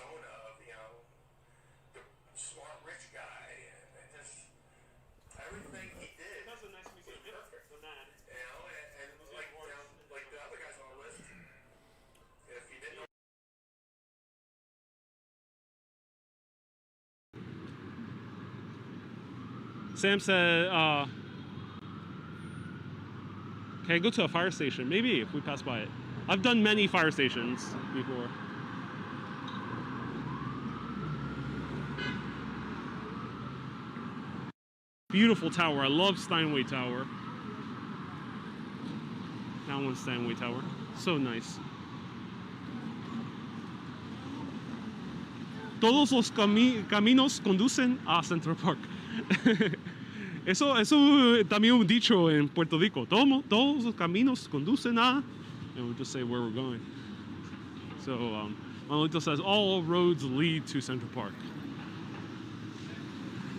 persona of, you know, the smart rich guy, and just everything he did That's a nice museum. was perfect. The man. You know, and like, you know, like the other guys on the list, if you didn't know. Sam said, can I go to a fire station? Maybe if we pass by it. I've done many fire stations before. Beautiful tower. I love Steinway Tower. That one's Steinway Tower. So nice. Todos los caminos conducen a Central Park. Eso también un dicho en Puerto Rico. Todos los caminos conducen a, and we'll just say where we're going. So Manolito says all roads lead to Central Park.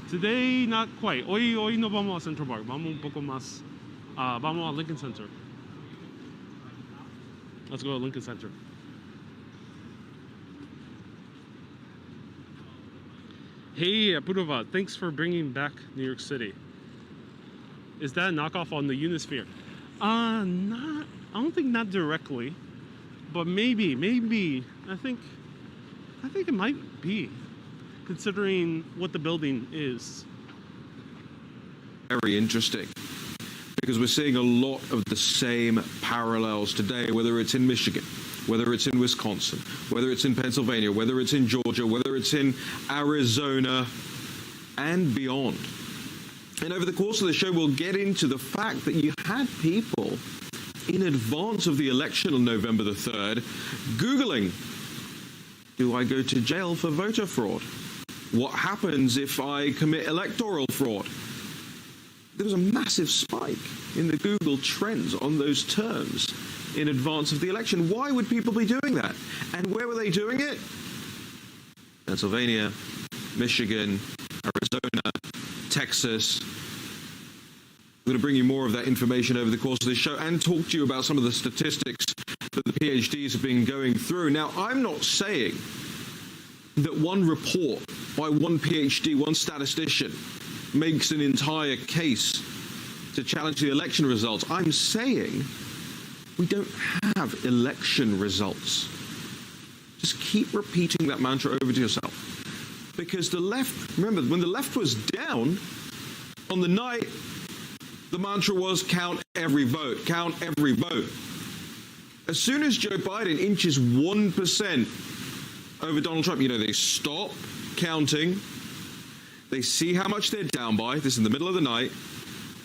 Today, not quite. Hoy no vamos a Central Park. Vamos un poco más. Vamos a Lincoln Center. Let's go to Lincoln Center. Hey, Apurova, thanks for bringing back New York City. Is that a knockoff on the Unisphere? I don't think not directly, but maybe. I think it might be, considering what the building is. Very interesting, because we're seeing a lot of the same parallels today, whether it's in Michigan, whether it's in Wisconsin, whether it's in Pennsylvania, whether it's in Georgia, whether it's in Arizona, and beyond. And over the course of the show, we'll get into the fact that you had people in advance of the election on November the 3rd Googling, do I go to jail for voter fraud? What happens if I commit electoral fraud? There was a massive spike in the Google trends on those terms in advance of the election. Why would people be doing that? And where were they doing it? Pennsylvania, Michigan, Arizona, Texas. I'm going to bring you more of that information over the course of this show and talk to you about some of the statistics that the PhDs have been going through. Now, I'm not saying that one report by one PhD, one statistician, makes an entire case to challenge the election results. I'm saying we don't have election results. Just keep repeating that mantra over to yourself. Because the left, remember, when the left was down on the night, the mantra was count every vote, count every vote. As soon as Joe Biden inches 1% over Donald Trump, you know, they stop counting. They see how much they're down by. This is in the middle of the night.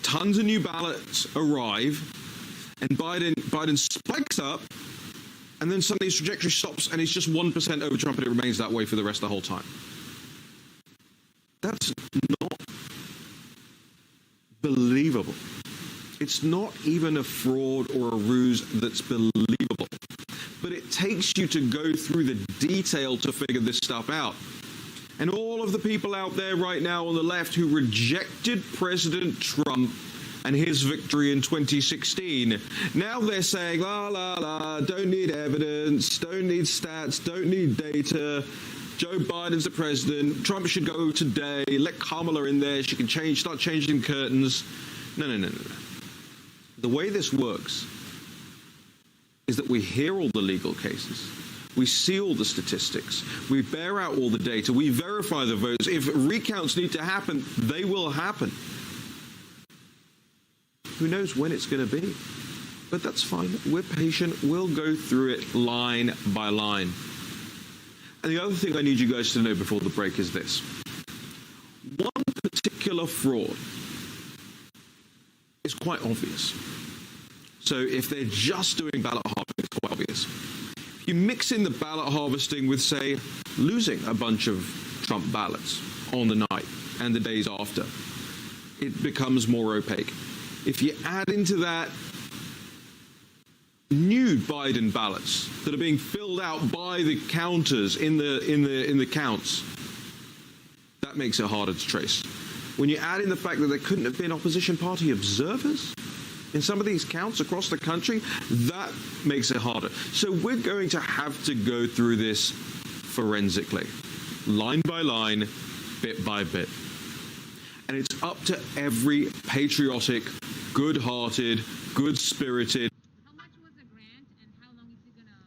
Tons of new ballots arrive. And Biden spikes up. And then suddenly his trajectory stops and it's just 1% over Trump, and it remains that way for the rest of the whole time. That's not believable. It's not even a fraud or a ruse that's believable. But it takes you to go through the detail to figure this stuff out. And all of the people out there right now on the left who rejected President Trump and his victory in 2016, now they're saying, la, la, la, don't need evidence, don't need stats, don't need data. Joe Biden's the president. Trump should go today. Let Kamala in there. She can start changing curtains. No. The way this works is that we hear all the legal cases. We see all the statistics. We bear out all the data. We verify the votes. If recounts need to happen, they will happen. Who knows when it's going to be? But that's fine. We're patient. We'll go through it line by line. And the other thing I need you guys to know before the break is this. One particular fraud is quite obvious. So if they're just doing ballot harvesting, it's quite obvious. If you mix in the ballot harvesting with, say, losing a bunch of Trump ballots on the night and the days after, it becomes more opaque. If you add into that new Biden ballots that are being filled out by the counters in the counts, that makes it harder to trace. When you add in the fact that there couldn't have been opposition party observers in some of these counts across the country, that makes it harder. So we're going to have to go through this forensically, line by line, bit by bit. And it's up to every patriotic, good-hearted, good-spirited. How much was the grant, and how long is it going to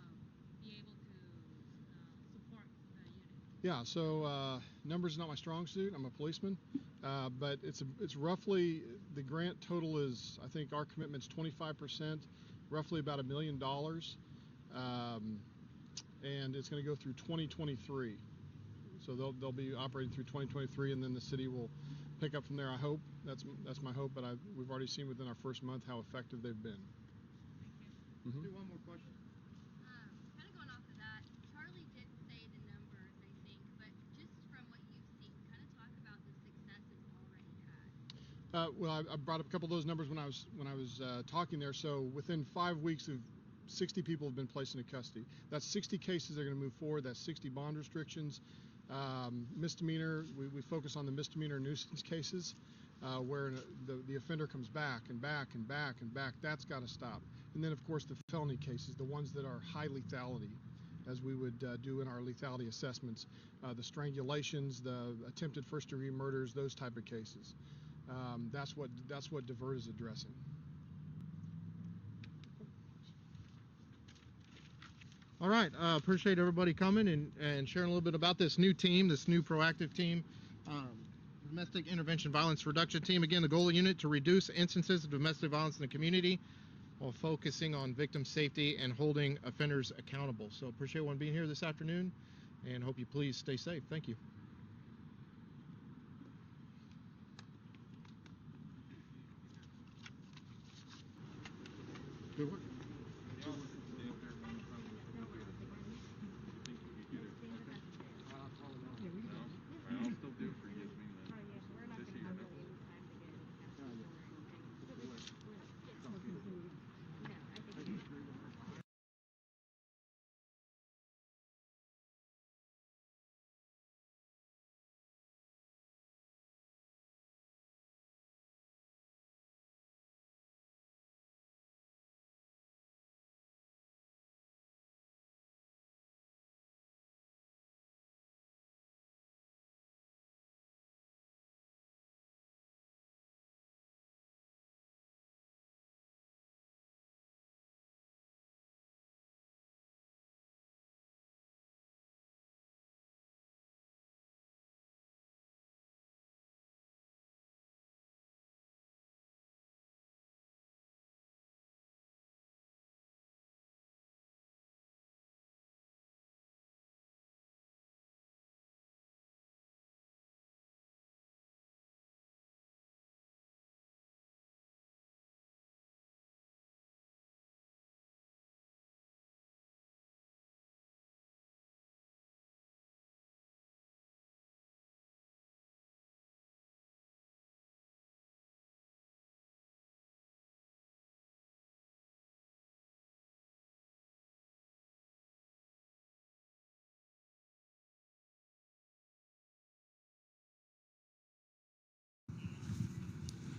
be able to support the unit? Yeah, so numbers not my strong suit. I'm a policeman, but it's roughly, the grant total is, I think our commitment's 25%, roughly about $1 million, and it's going to go through 2023. So they'll be operating through 2023, and then the city will pick up from there. I hope that's my hope, but we've already seen within our first month how effective they've been. Thank you. Mm-hmm. Do one more question. Kind of going off of that, Charlie did say the numbers, I think, but just from what you've seen, kind of talk about the success it's already had. Well, I brought up a couple of those numbers when I was talking there. So within 5 weeks of 60 people have been placed into custody. That's 60 cases that are going to move forward. That's 60 bond restrictions. Misdemeanor, we focus on the misdemeanor nuisance cases where the offender comes back and back and back and back. That's got to stop. And then, of course, the felony cases, the ones that are high lethality, as we would do in our lethality assessments, the strangulations, the attempted first-degree murders, those type of cases. That's what Divert is addressing. All right, appreciate everybody coming and sharing a little bit about this new team, this new proactive team, domestic intervention violence reduction team. Again, the goal of the unit to reduce instances of domestic violence in the community while focusing on victim safety and holding offenders accountable. So appreciate everyone being here this afternoon, and hope you please stay safe. Thank you. Good work.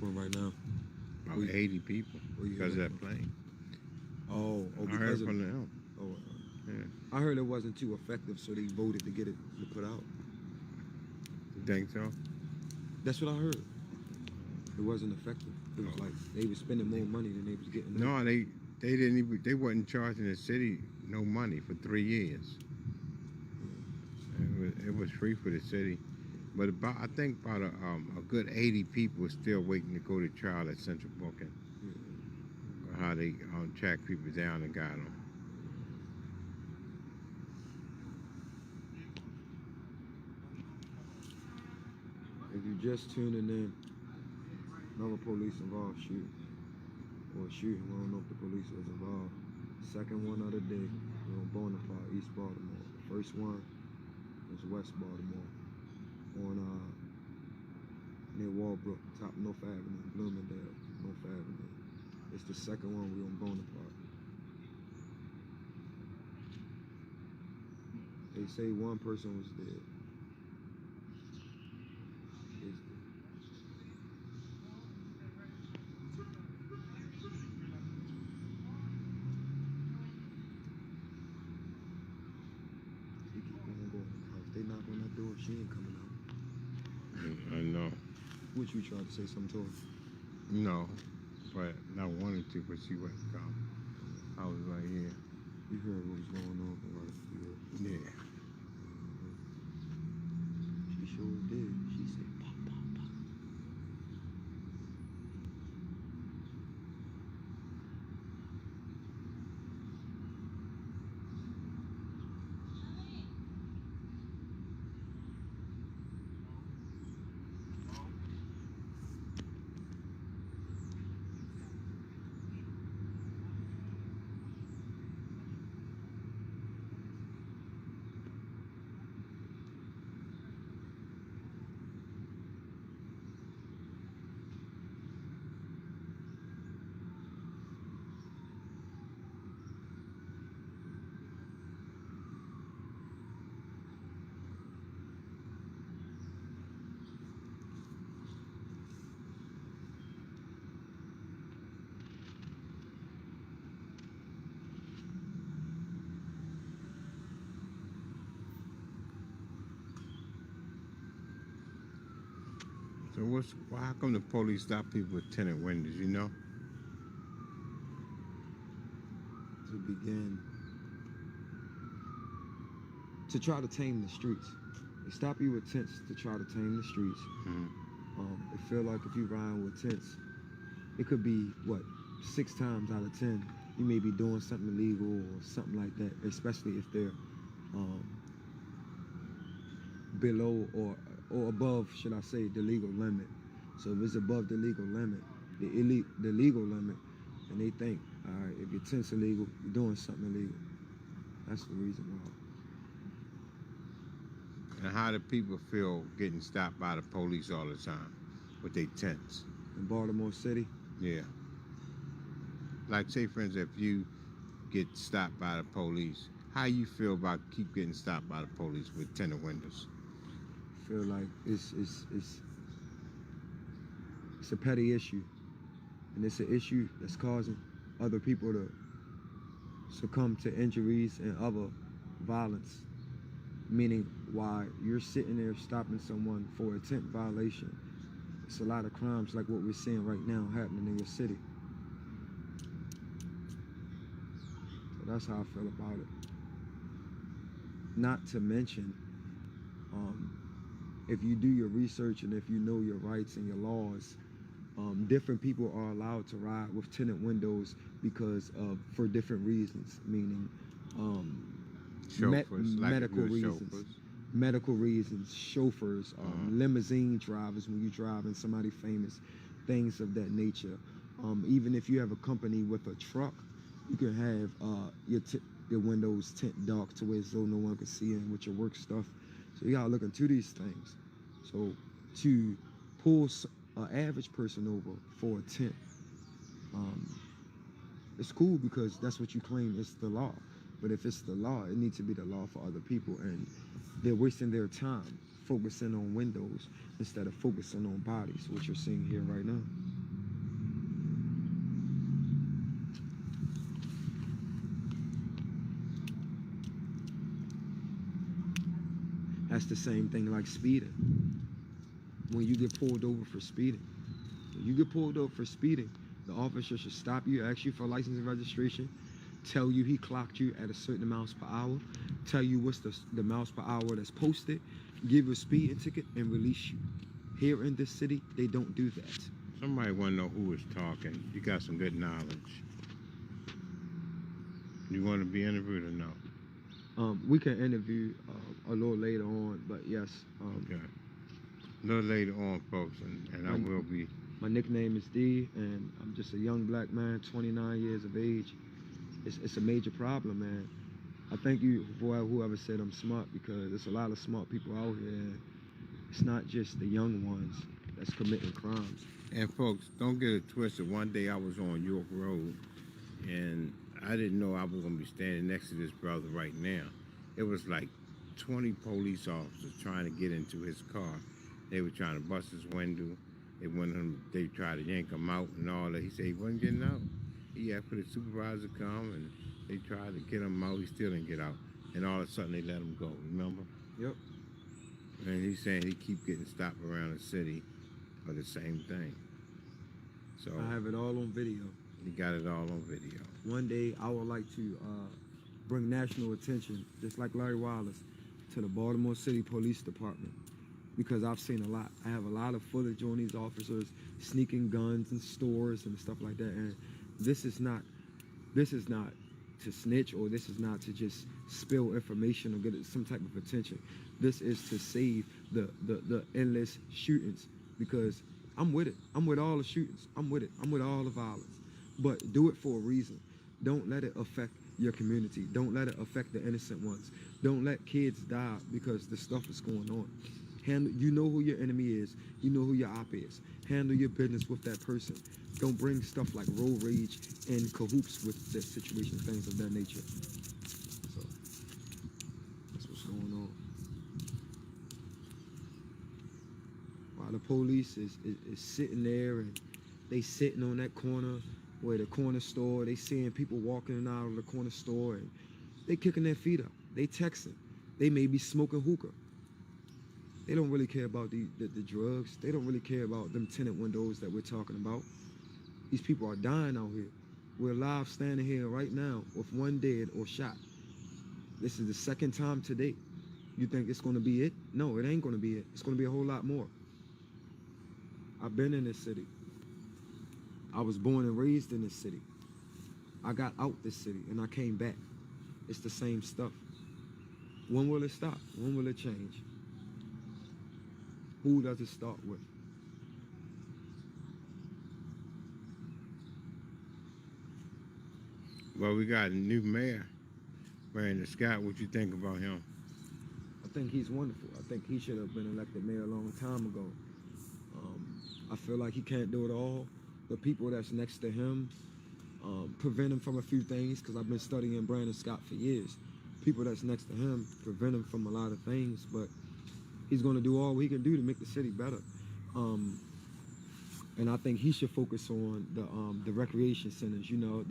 Right now. About 80 people because of that plane. Oh, I heard because from them. Oh, Yeah. I heard it wasn't too effective, so they voted to get it to put out. You think so? That's what I heard. It wasn't effective. It was like they were spending more money than they was getting. No, they didn't even. They wasn't charging the city no money for 3 years. It was free for the city, but I think about a good 80 people are still waiting to go to trial at Central Booking. How they tracked people down and got them. If you just tuning in, another police involved shooting. We don't know if the police was involved. Second one of the day, we're on Bonaparte, East Baltimore. First one was West Baltimore, on near Walbrook, top North Avenue, Bloomingdale, North Avenue. It's the second one, we on Bonaparte. They say one person was dead. We keep going. door. She ain't coming out. I know. What you tried to say something to her? No, but I wanted to, but she wouldn't come. I was right here. You heard what was going on, right? Yeah. She sure did. She said, pop, pop, pop. So how come the police stop people with tinted windows, you know? To begin to try to tame the streets. They stop you with tents to try to tame the streets. It feel like if you ride with tents, it could be what 6 times out of 10 you may be doing something illegal or something like that, especially if they're below or above, should I say, the legal limit. So if it's above the legal limit, the legal limit, and they think, all right, if your tent's illegal, you're doing something illegal. That's the reason why. And how do people feel getting stopped by the police all the time with their tents? In Baltimore City, Yeah. Like, say, for instance, if you get stopped by the police, how you feel about keep getting stopped by the police with tinted windows? I feel like it's a petty issue, and it's an issue that's causing other people to succumb to injuries and other violence. Meaning, while you're sitting there stopping someone for a tent violation, it's a lot of crimes like what we're seeing right now happening in your city. So that's how I feel about it. Not to mention, if you do your research and if you know your rights and your laws, different people are allowed to ride with tinted windows for different reasons, meaning medical reasons, chauffeurs, limousine drivers when you're driving somebody famous, things of that nature. Even if you have a company with a truck, you can have your windows tint dark to where so no one can see in with your work stuff. So you gotta look into these things. So to pull an average person over for a tent, it's cool because that's what you claim is the law. But if it's the law, it needs to be the law for other people, and they're wasting their time focusing on windows instead of focusing on bodies, which you're seeing here right now. That's the same thing like speeding. When you get pulled over for speeding, the officer should stop you, ask you for license and registration, tell you he clocked you at a certain miles per hour, tell you what's the miles per hour that's posted, give you a speeding ticket, and release you. Here in this city, they don't do that. Somebody want to know who is talking. You got some good knowledge. You want to be interviewed or no? We can interview a little later on, but yes. Okay. A little later on, folks, and I will be. My nickname is D, and I'm just a young black man, 29 years of age. It's a major problem, man. I thank you for whoever said I'm smart, because there's a lot of smart people out here. And it's not just the young ones that's committing crimes. And folks, don't get it twisted. One day I was on York Road, and I didn't know I was going to be standing next to this brother right now. It was like 20 police officers trying to get into his car. They were trying to bust his window. They tried to yank him out and all that. He said he wasn't getting out. He asked for the supervisor to come, and they tried to get him out. He still didn't get out. And all of a sudden, they let him go. Remember? Yep. And he's saying he keep getting stopped around the city for the same thing. So I have it all on video. he got it all on video. One day, I would like to bring national attention, just like Larry Wallace, to the Baltimore City Police Department, because I've seen a lot. I have a lot of footage on these officers sneaking guns in stores and stuff like that. And this is not to snitch, or this is not to just spill information or get some type of attention. This is to save the endless shootings, because I'm with it. I'm with all the shootings. I'm with it. I'm with all the violence. But do it for a reason. Don't let it affect your community. Don't let it affect the innocent ones. Don't let kids die because the stuff is going on. You know who your enemy is. You know who your op is. Handle your business with that person. Don't bring stuff like road rage and cahoots with the situation, things of that nature. So that's what's going on. While the police is sitting there, and they sitting on that corner where the corner store, they seeing people walking in and out of the corner store, and they kicking their feet up. They texting. They may be smoking hookah. They don't really care about the drugs. They don't really care about them tenant windows that we're talking about. These people are dying out here. We're alive standing here right now with one dead or shot. This is the second time today. You think it's going to be it? No, it ain't going to be it. It's going to be a whole lot more. I've been in this city. I was born and raised in this city. I got out this city and I came back. It's the same stuff. When will it stop? When will it change? Who does it start with? Well, we got a new mayor, Brandon Scott. What you think about him? I think he's wonderful. I think he should have been elected mayor a long time ago. I feel like he can't do it all. The people that's next to him prevent him from a few things, because I've been studying Brandon Scott for years. People that's next to him prevent him from a lot of things, but he's going to do all he can do to make the city better. And I think he should focus on the recreation centers. You know,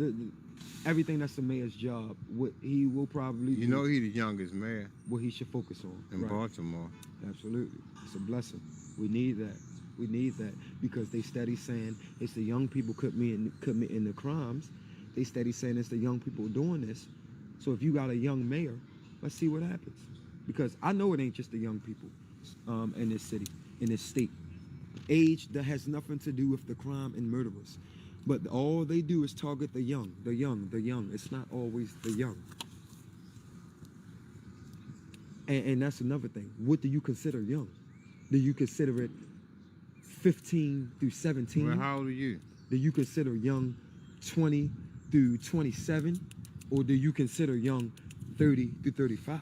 everything that's the mayor's job. What he will probably You know he's the youngest mayor what he should focus on. in Right. Baltimore. Absolutely. It's a blessing. We need that. We need that, because they steady saying it's the young people committing the crimes. They steady saying it's the young people doing this. So if you got a young mayor, let's see what happens. Because I know it ain't just the young people in this city, in this state. Age that has nothing to do with the crime and murderers. But all they do is target the young, the young, the young. It's not always the young. And that's another thing. What do you consider young? Do you consider it 15 through 17? Well, how old are you? Do you consider young 20 through 27? Or do you consider young 30 through 35?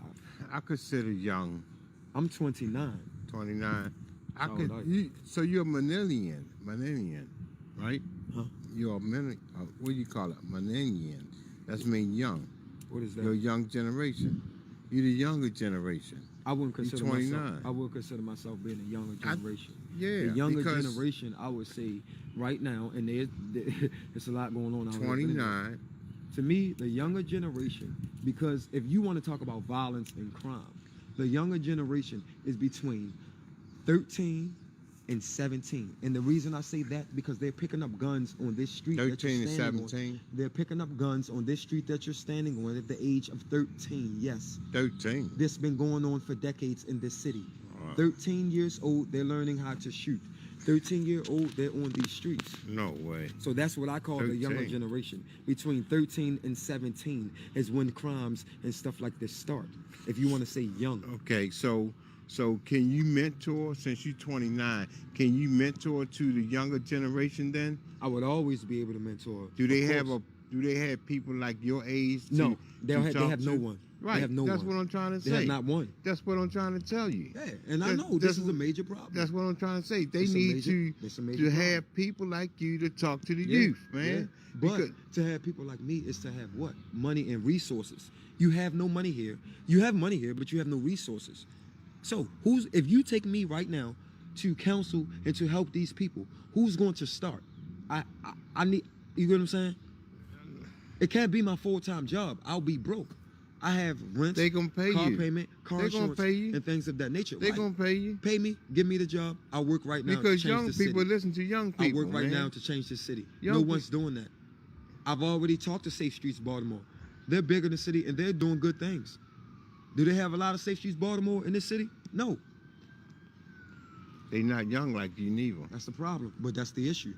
I consider young. I'm 29. 29. How old are you? So you're a millennial, right? Huh? You're a millennial. What do you call it? Millennial. That's mean young. What is that? You're a young generation. You're the younger generation. I wouldn't consider 29. myself. I would consider myself being a younger generation. Yeah, the younger because generation, I would say, right now, and there's a lot going on out here. 29. To me, the younger generation, because if you want to talk about violence and crime, the younger generation is between 13 and 17. And the reason I say that, because they're picking up guns on this street. 13 and 17. They're picking up guns on this street that you're standing on at the age of 13. Yes. 13. This has been going on for decades in this city. 13 years old, they're learning how to shoot. 13-year-old, they're on these streets. No way. So that's what I call 13. the younger generation. Between 13 and 17 is when crimes and stuff like this start. If you want to say young. Okay, so can you mentor, since you're 29, can you mentor to the younger generation then? I would always be able to mentor. Do they have people like your age? No, they have no one. Right, they have no that's one. what I'm trying to say. They have not one. That's what I'm trying to tell you. Yeah, and I know this is a major problem. That's what I'm trying to say. They It's a need major to have people like you to talk to the youth, man. Yeah. But to have people like me is to have what? Money and resources. You have no money here. You have money here, but you have no resources. So if you take me right now to counsel and to help these people, who's going to start? I need, you get what I'm saying? It can't be my full-time job. I'll be broke. I have rent, They gonna pay car you. payment, car They gonna insurance, pay you. and things of that nature. They Why? gonna pay you. Pay me, give me the job. I work right now Because to change young this people city. listen to young I people, work right man. now to change this city. Young No pe- one's doing that. I've already talked to Safe Streets Baltimore. They're bigger than the city and they're doing good things. Do they have a lot of Safe Streets Baltimore in this city? No. They not young like you neither. That's the problem. But that's the issue.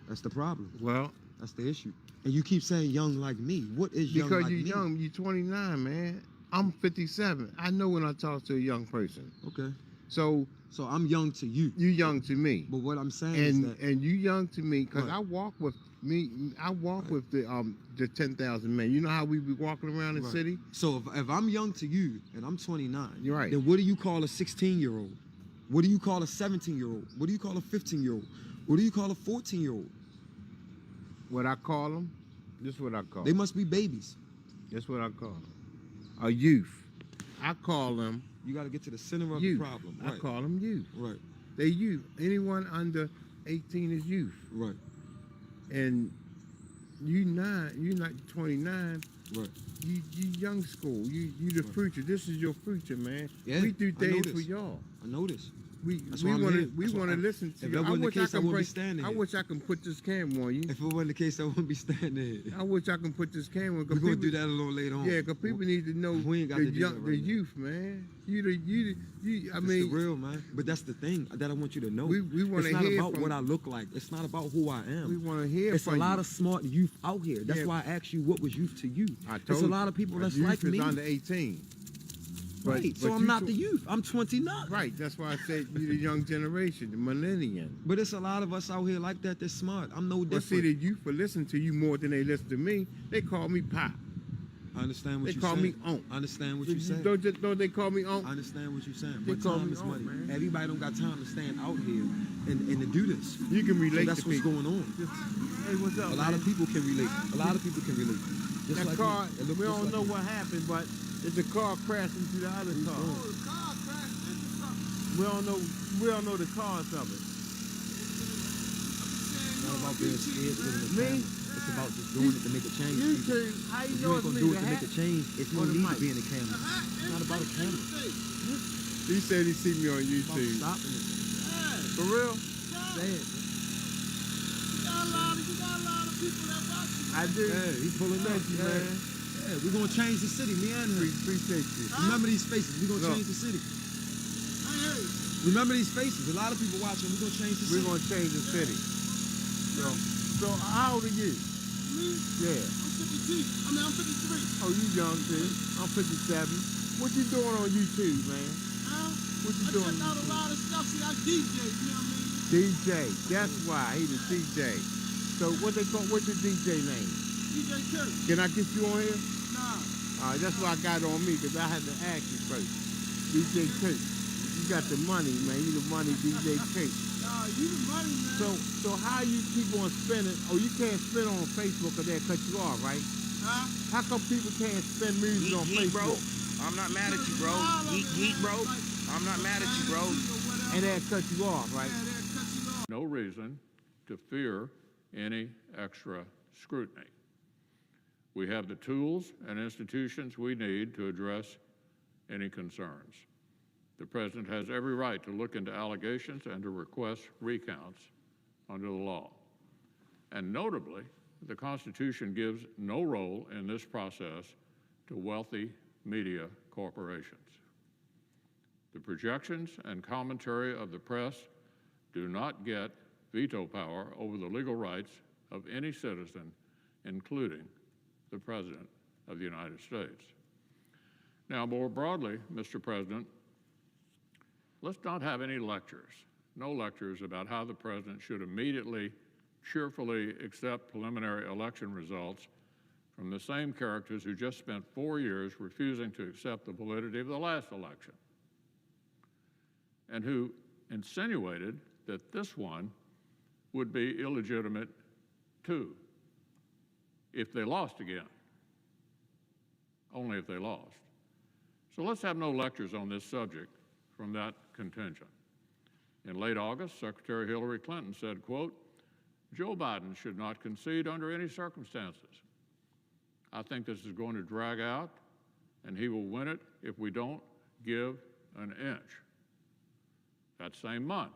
That's the problem. Well, That's the issue. And you keep saying young like me. What is young because like you're me? young, you're 29, man. I'm 57. I know when I talk to a young person. Okay. So So I'm young to you. you young to me. But what I'm saying is And that you young to me because Right. I walk with the 10,000 men. You know how we be walking around the Right. city? So if I'm young to you and I'm 29, You're right. then what do you call a 16-year-old? What do you call a 17-year-old? What do you call a 15-year-old? What do you call a 14-year-old? What I call them? This is what I call They them. must be babies. That's what I call them. A youth. I call them You got to get to the center of youth. the problem. I Right. call them youth. Right. They youth. Anyone under 18 is youth. Right. And you're not 29. Right. You young school. You the Right. future. This is your future, man. Yeah, We do I know things this. for y'all. I know this. We That's why I'm want here. to we That's why want to I'm- listen to if you. that wasn't the case, I wouldn't be standing I here. wish I can put this camera on you. If it wasn't the case, I wouldn't be standing here. I wish I can put this camera. We're going to do that a little later on. Yeah, because people need to know We ain't got the to do young, that the right now. youth, man. I It's mean, the real, man. But that's the thing that I want you to know. We wanna it's not hear about from- what I look like. It's not about who I am. we want to hear It's from a lot you. of smart youth out here. That's Yeah. why I asked you what was youth to you. I told There's a you, lot of people that's youth like is me. under 18. Right. So but I'm you not tw- the youth. I'm 29. Right. That's why I said you're the young generation, the millennium. But it's a lot of us out here like that that's smart. I'm no But see, different. the youth will listen to you more than they listen to me. They call me Pop. I understand what They you're call saying. me Unc. I understand what you're saying. Don't they call me Unc? I understand what you're saying. They But call time me is Unc, money. man. Everybody don't got time to stand out here and to do this. You can So relate that's to what's people. going on. Hey, what's up, A lot man? of people can relate. A lot of people can relate. Just That like car, me. It look we just don't like know me. what happened, but it's a car crashing into the other car. going? Oh, the car crashed into something. We don't know the cause of it. It's not about being scared to get in the Me? camera. It's about just doing it to make a change. You people. two, how you If you know ain't it's gonna me? do The it to make hat? a change, if you Or don't the need to mic? be in the camera. It's not about a camera. He said he see me on It's about YouTube. stopping it. For real? Say it. You got a lot of people that watch you. I do. Yeah, he's pulling up. Thank you, Yeah. man. Yeah, we're gonna change the city, me and him. Appreciate you. Remember these faces. We're gonna Look. change the city. I hear you. Remember these faces. A lot of people watching. We're gonna change the city. We're gonna change the city. So how old are you? Me, Yeah. I'm 53. Oh, you young too. I'm 57. What you doing on YouTube, man? What you I doing? check out a lot of stuff. See, I DJ, you know what I mean? DJ. That's why he the DJ. So what's your DJ name? DJ Kirk. Can I get you on here? Nah. That's why I got on me, because I had to ask you first. DJ Kirk. You got the money, man. You the money DJ Kirk. Nah, you the money, man. So how you keep on spending? Oh, you can't spend on Facebook or they'll cut you off, right? Huh? How come people can't spend music on Facebook? I'm not mad at you, bro. Geek, bro. I'm not mad at you, bro. And they'll cut you off, right? Yeah, they'll cut you off. No reason to fear any extra scrutiny. We have the tools and institutions we need to address any concerns. The President has every right to look into allegations and to request recounts under the law. And notably, the Constitution gives no role in this process to wealthy media corporations. The projections and commentary of the press do not get veto power over the legal rights of any citizen, including the President of the United States. Now, more broadly, Mr. President, let's not have any lectures, no lectures about how the President should immediately, cheerfully accept preliminary election results from the same characters who just spent 4 years refusing to accept the validity of the last election, and who insinuated that this one would be illegitimate too, if they lost again. Only if they lost. So let's have no lectures on this subject from that contingent. In late August, Secretary Hillary Clinton said, quote, "Joe Biden should not concede under any circumstances. I think this is going to drag out and he will win it if we don't give an inch. That same month,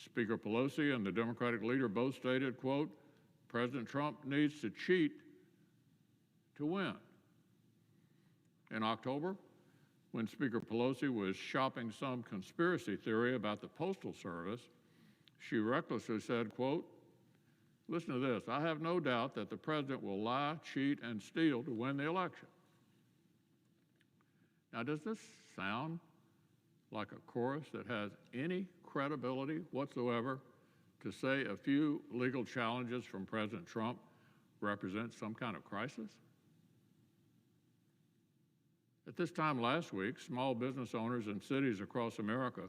Speaker Pelosi and the Democratic leader both stated, quote, President Trump needs to cheat to win. In October, when Speaker Pelosi was shopping some conspiracy theory about the Postal Service, she recklessly said, quote, listen to this, I have no doubt that the president will lie, cheat, and steal to win the election. Now, does this sound like a chorus that has any credibility whatsoever to say a few legal challenges from President Trump represent some kind of crisis? At this time last week, small business owners in cities across America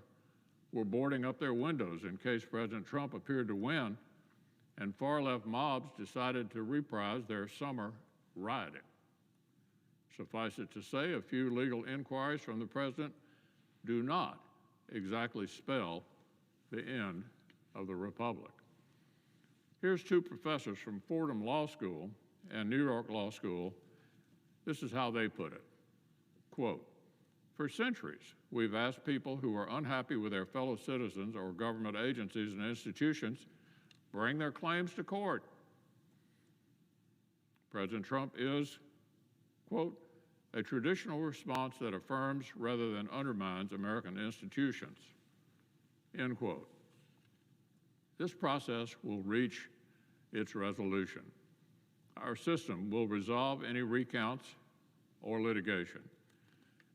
were boarding up their windows in case President Trump appeared to win, and far-left mobs decided to reprise their summer rioting. Suffice it to say, a few legal inquiries from the president do not exactly spell the end of the republic. Here's two professors from Fordham Law School and New York Law School. This is how they put it. Quote, for centuries, we've asked people who are unhappy with their fellow citizens or government agencies and institutions bring their claims to court. President Trump is, quote, a traditional response that affirms rather than undermines American institutions, end quote. This process will reach its resolution. Our system will resolve any recounts or litigation.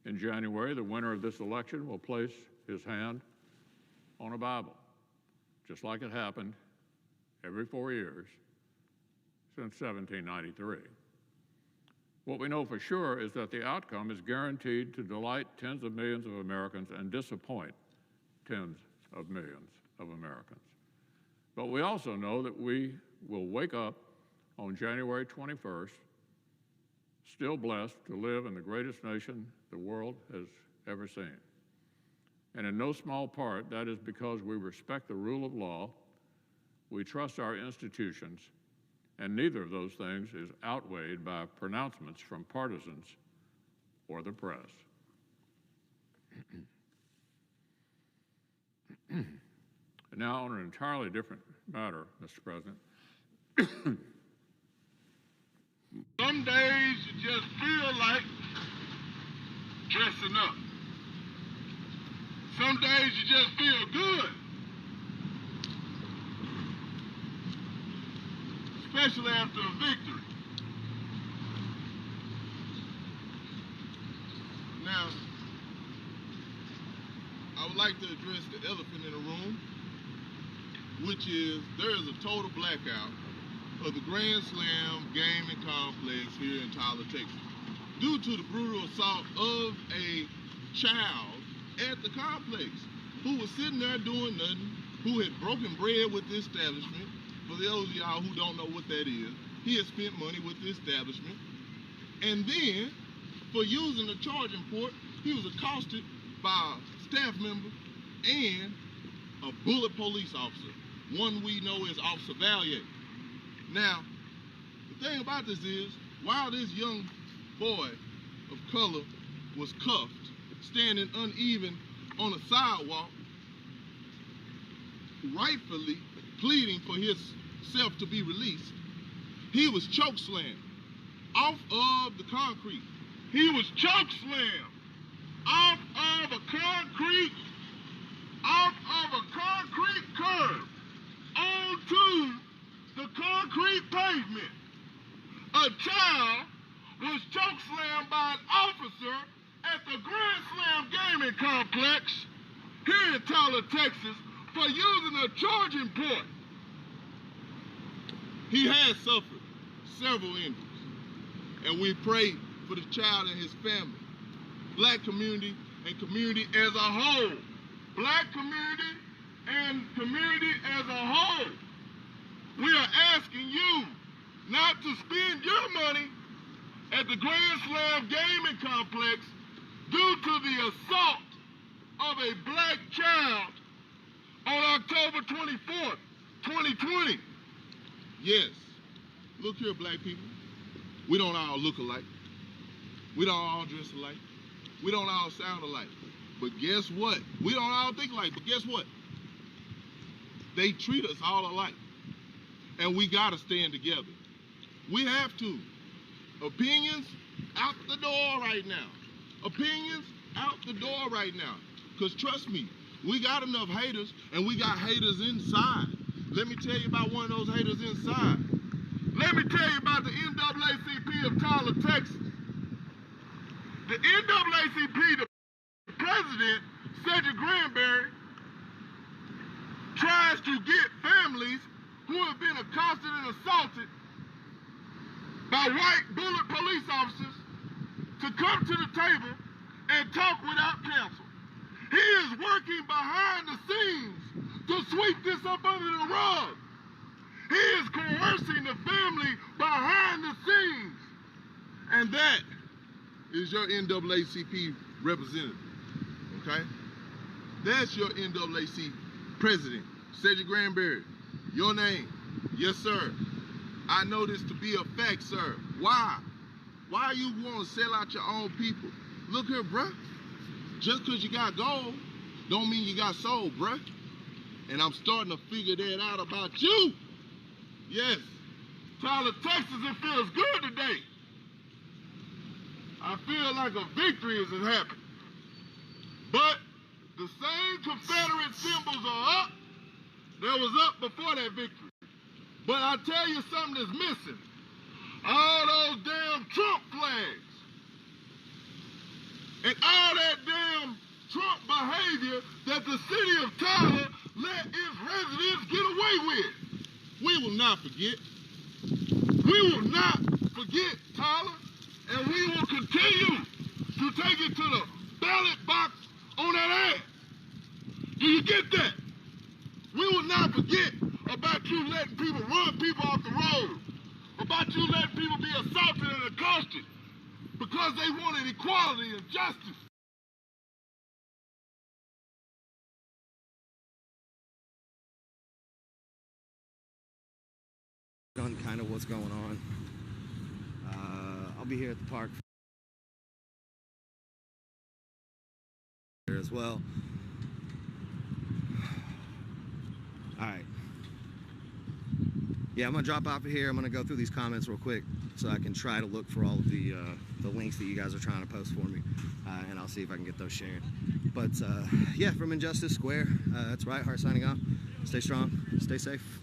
In January, the winner of this election will place his hand on a Bible, just like it happened every 4 years since 1793. What we know for sure is that the outcome is guaranteed to delight tens of millions of Americans and disappoint tens of millions of Americans. But we also know that we will wake up on January 21st still blessed to live in the greatest nation the world has ever seen. And in no small part, that is because we respect the rule of law, we trust our institutions, and neither of those things is outweighed by pronouncements from partisans or the press. Now, on an entirely different matter, Mr. President. Some days you just feel like dressing up. Some days you just feel good. Especially after a victory. Now, I would like to address the elephant in the room, which is there is a total blackout of the Grand Slam gaming complex here in Tyler, Texas, due to the brutal assault of a child at the complex who was sitting there doing nothing, who had broken bread with the establishment. For those of y'all who don't know what that is, he had spent money with the establishment. And then, for using the charging port, he was accosted by a staff member and a bullet police officer. One we know is Officer Valier. Now, the thing about this is, while this young boy of color was cuffed, standing uneven on a sidewalk, rightfully pleading for himself to be released, he was chokeslammed off of the concrete. He was chokeslammed off of a concrete curb onto the concrete pavement. A child was chokeslammed by an officer at the Grand Slam gaming complex here in Tyler, Texas, for using a charging port. He has suffered several injuries, and we pray for the child and his family, black community and community as a whole. Black community and community as a whole. We are asking you not to spend your money at the Grand Slam gaming complex due to the assault of a black child on October 24th, 2020. Yes, look here, black people. We don't all look alike. We don't all dress alike. We don't all sound alike. But guess what? We don't all think alike, but guess what? They treat us all alike. And we gotta stand together. We have to. Opinions out the door right now. Opinions out the door right now. Because trust me, we got enough haters, and we got haters inside. Let me tell you about one of those haters inside. Let me tell you about the NAACP of Tyler, Texas. The NAACP, the president, Cedric Granberry, tries to get families who have been accosted and assaulted by white bullet police officers to come to the table and talk without counsel. He is working behind the scenes to sweep this up under the rug. He is coercing the family behind the scenes. And that is your NAACP representative, okay? That's your NAACP president, Cedric Granberry. Your name, yes, sir. I know this to be a fact, sir. Why? Why you want to sell out your own people? Look here, bruh. Just because you got gold, don't mean you got soul, bruh. And I'm starting to figure that out about you. Yes. Tyler, Texas, it feels good today. I feel like a victory has happened. But the same Confederate symbols are up that was up before that victory. But I tell you something that's missing. All those damn Trump flags. And all that damn Trump behavior that the city of Tyler let its residents get away with. We will not forget. We will not forget, Tyler. And we will continue to take it to the ballot box on that ass. Do you get that? We will not forget about you letting people run people off the road, about you letting people be assaulted and accosted because they wanted equality and justice. On kind of what's going on. I'll be here at the park as well. All right. Yeah, I'm gonna drop off of here. I'm gonna go through these comments real quick so I can try to look for all of the links that you guys are trying to post for me, and I'll see if I can get those shared. But yeah, from Injustice Square, that's right. Heart signing off. Stay strong. Stay safe.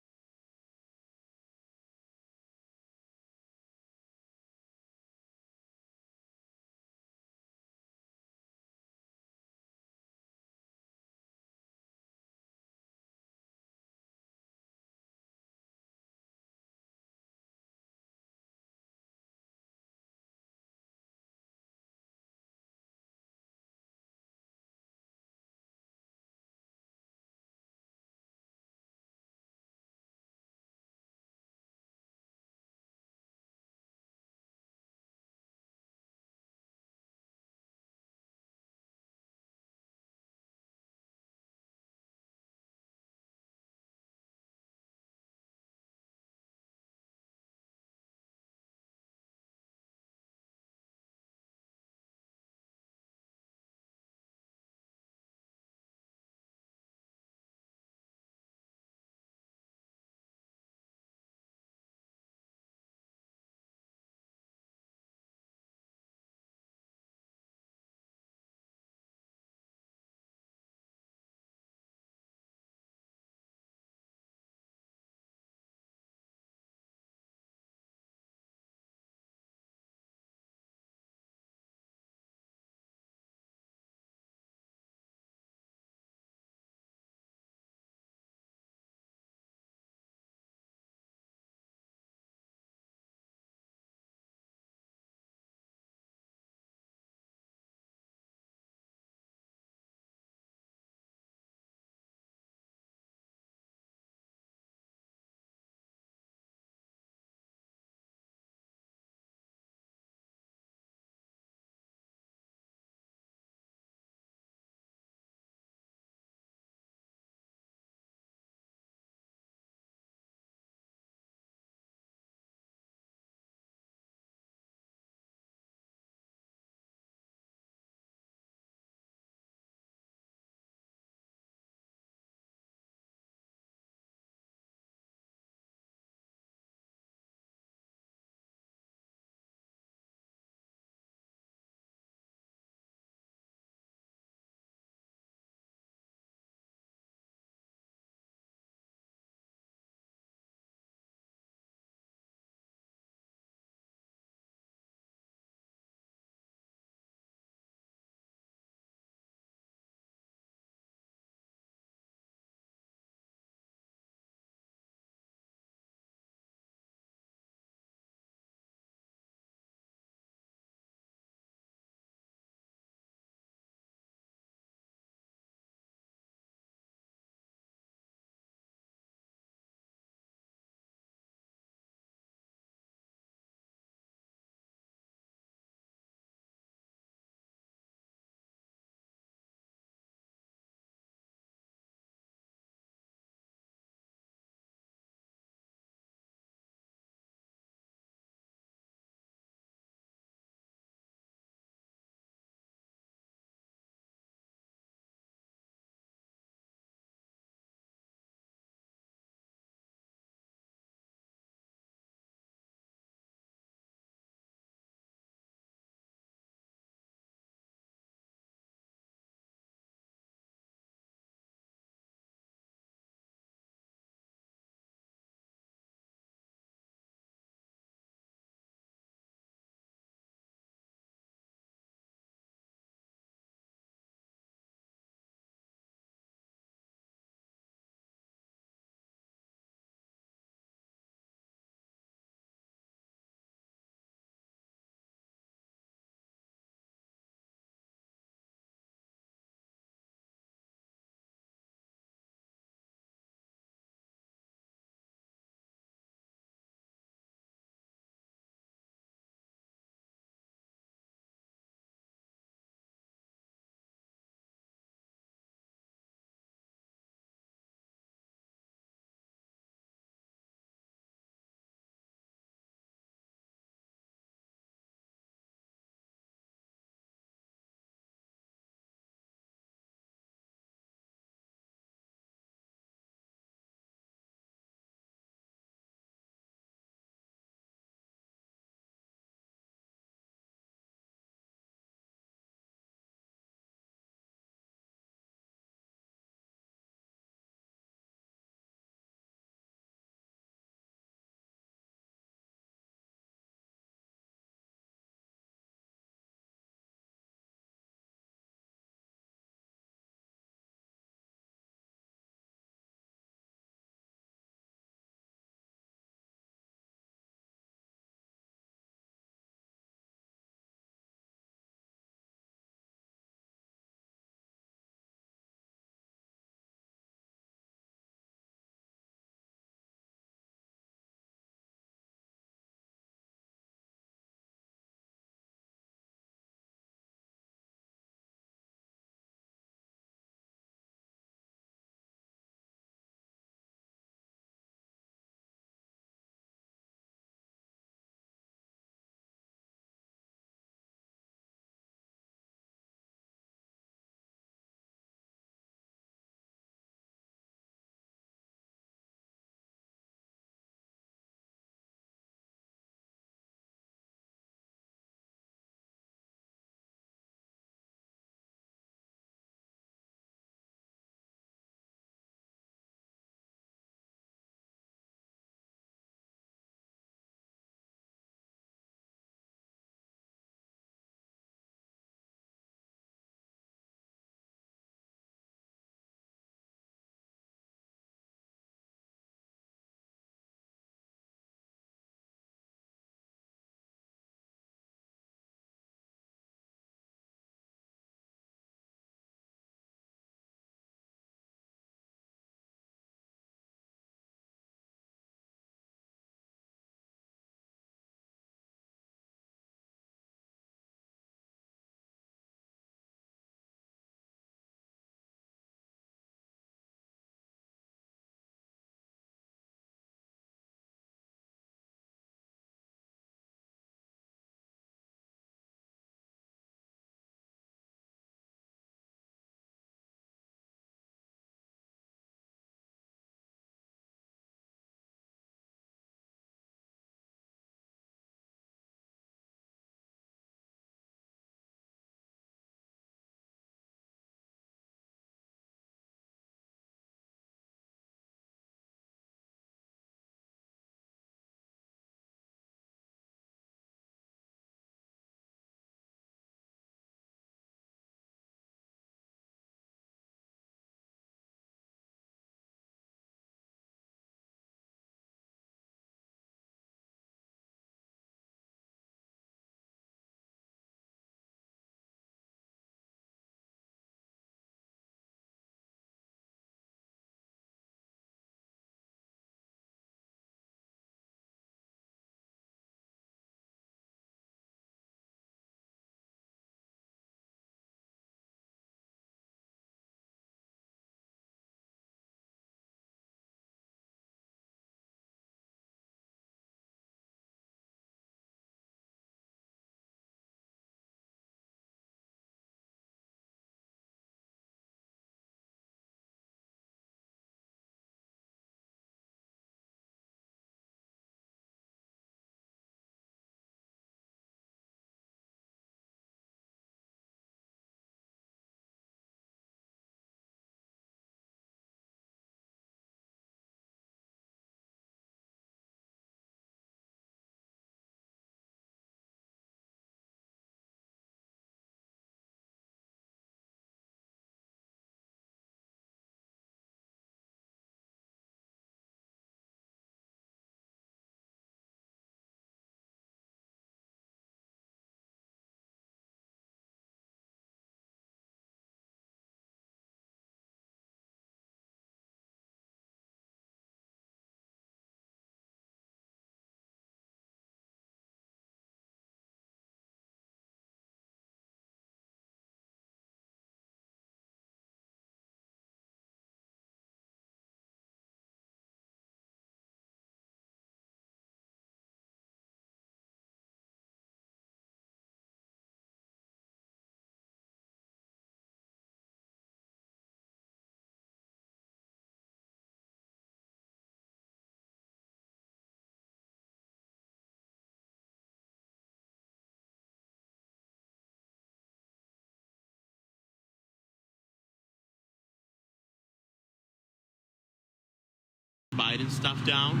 Biden stuff down.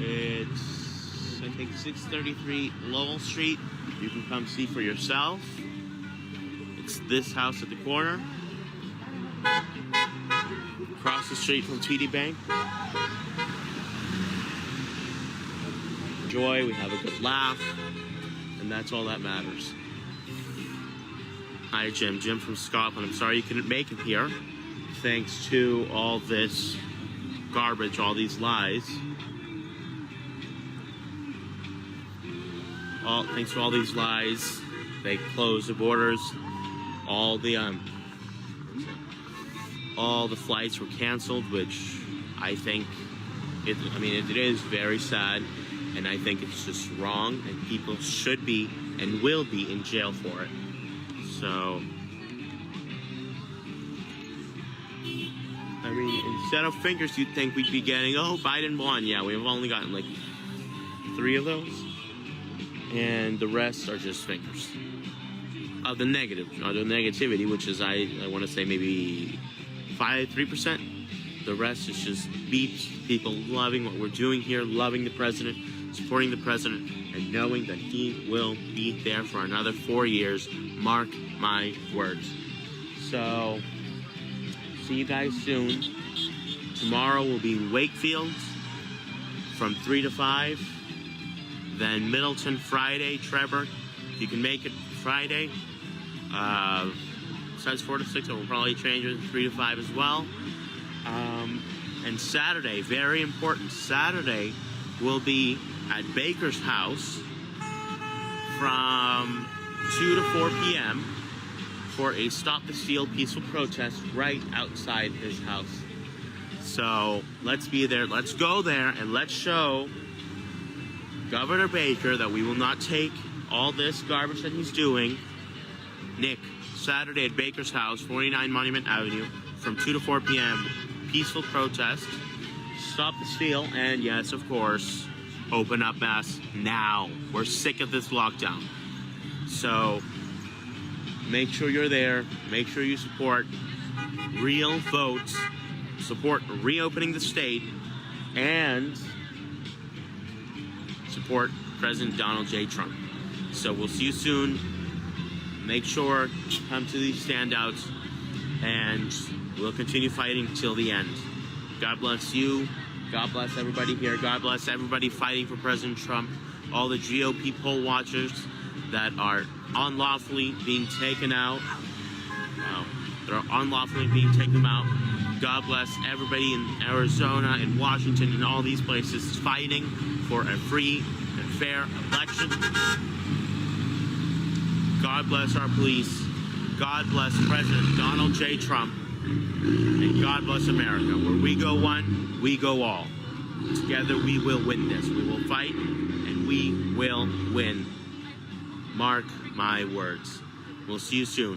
It's, I think, 633 Lowell Street. You can come see for yourself. It's this house at the corner. Across the street from TD Bank. Enjoy, we have a good laugh, and that's all that matters. Hi, Jim. Jim from Scotland. I'm sorry you couldn't make it here. Thanks to all this garbage, all these lies. Thanks to all these lies, they closed the borders. All the flights were canceled, which I think it is very sad, and I think it's just wrong, and people should be and will be in jail for it. So, I mean, instead of fingers, you'd think we'd be getting, oh, Biden won. Yeah, we've only gotten like 3 of those, and the rest are just fingers. Of the negativity, which is, I want to say maybe 3%. The rest is just beeps, people loving what we're doing here, loving the president, supporting the president, and knowing that he will be there for another 4 years. Mark my words. So, see you guys soon. Tomorrow will be Wakefield from 3 to 5. Then Middleton Friday, Trevor, if you can make it Friday. Besides 4 to 6, I will probably change it to 3 to 5 as well. And Saturday, very important, Saturday will be at Baker's house from 2 to 4 p.m. for a Stop the Steal peaceful protest right outside his house. So let's be there, let's go there, and let's show Governor Baker that we will not take all this garbage that he's doing. Nick, Saturday at Baker's house, 49 Monument Avenue, from 2 to 4 p.m. Peaceful protest. Stop the steal, and yes, of course, open up mass now. We're sick of this lockdown. So make sure you're there. Make sure you support real votes. Support reopening the state, and support President Donald J. Trump. So we'll see you soon. Make sure to come to these standouts, and we'll continue fighting till the end. God bless you. God bless everybody here. God bless everybody fighting for President Trump. All the GOP poll watchers that are unlawfully being taken out. They're unlawfully being taken out. God bless everybody in Arizona and Washington and all these places fighting for a free and fair election. God bless our police. God bless President Donald J. Trump. And God bless America. Where we go one, we go all. Together we will win this. We will fight, and we will win. Mark my words. We'll see you soon.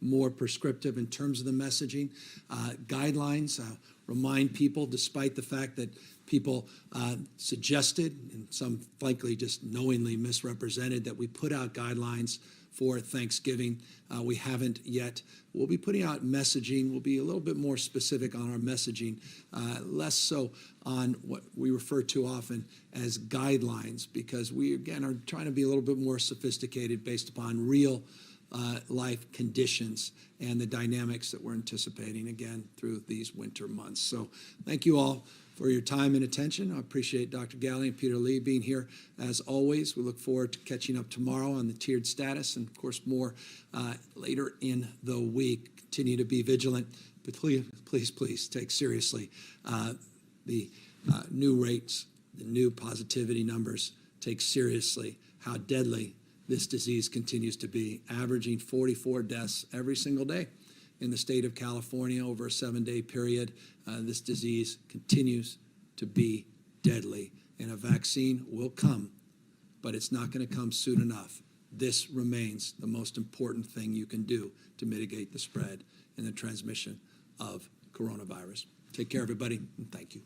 More prescriptive in terms of the messaging. Guidelines remind people, despite the fact that people suggested, and some frankly just knowingly misrepresented, that we put out guidelines for Thanksgiving. We haven't yet. We'll be putting out messaging. We'll be a little bit more specific on our messaging, less so on what we refer to often as guidelines, because we, again, are trying to be a little bit more sophisticated based upon real life conditions and the dynamics that we're anticipating, again, through these winter months. So thank you all for your time and attention. I appreciate Dr. Galley and Peter Lee being here as always. We look forward to catching up tomorrow on the tiered status, and of course more later in the week. Continue to be vigilant, but please take seriously the new rates the new positivity numbers take seriously how deadly this disease continues to be, averaging 44 deaths every single day in the state of California over a 7-day period. This disease continues to be deadly, and a vaccine will come, but it's not going to come soon enough. This remains the most important thing you can do to mitigate the spread and the transmission of coronavirus. Take care, everybody, and thank you.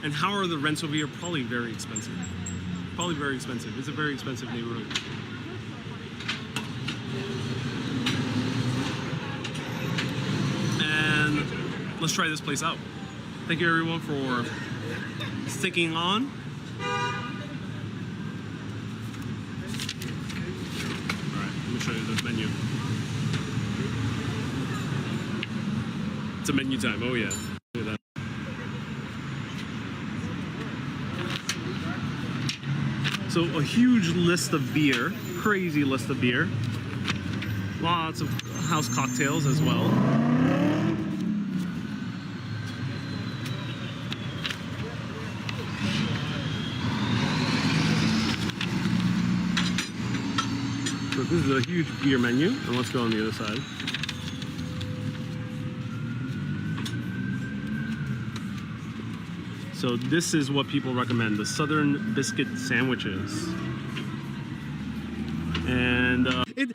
And how are the rents over here? Probably very expensive. Probably very expensive. It's a very expensive neighborhood. And let's try this place out. Thank you everyone for sticking on. Alright, let me show you the menu. It's a menu time, oh yeah. Look at that. So a huge list of beer, crazy list of beer. Lots of house cocktails as well. So this is a huge beer menu, and let's go on the other side. So this is what people recommend, the Southern Biscuit Sandwiches. And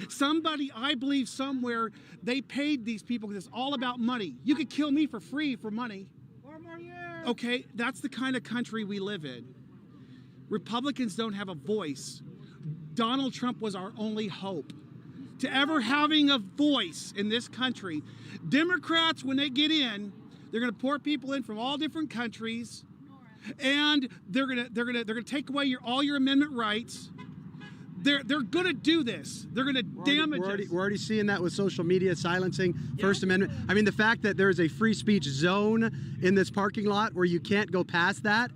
somebody, I believe somewhere, they paid these people because it's all about money. You could kill me for free for money. 4 more years. Okay, that's the kind of country we live in. Republicans don't have a voice. Donald Trump was our only hope to ever having a voice in this country. Democrats, when they get in, they're going to pour people in from all different countries. And they're gonna take away all your amendment rights. they're going to do this. They're going to damage us. We're already seeing that with social media silencing First Amendment. I mean, the fact that there is a free speech zone in this parking lot where you can't go past that.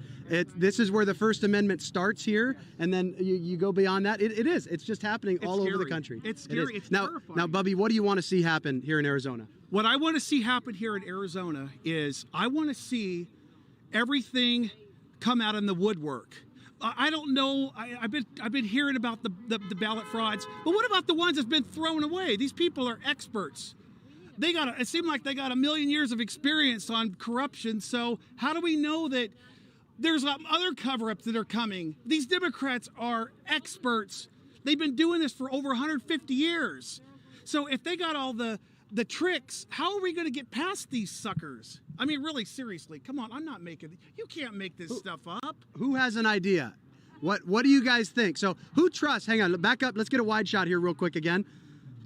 This is where the First Amendment starts here, and then you go beyond that. It is. It's just happening all over the country. It's scary. It's terrifying. Now, Bubby, what do you want to see happen here in Arizona? What I want to see happen here in Arizona is I want to see everything come out in the woodwork. I don't know. I've been hearing about the ballot frauds, but what about the ones that's been thrown away? These people are experts. It seemed like they got a million years of experience on corruption. So how do we know that there's other cover-ups that are coming? These Democrats are experts. They've been doing this for over 150 years. So if they got all the tricks, how are we going to get past these suckers? I mean, really, seriously, come on. You can't make this stuff up. Who has an idea? What do you guys think? So who trusts? Hang on, back up. Let's get a wide shot here real quick again.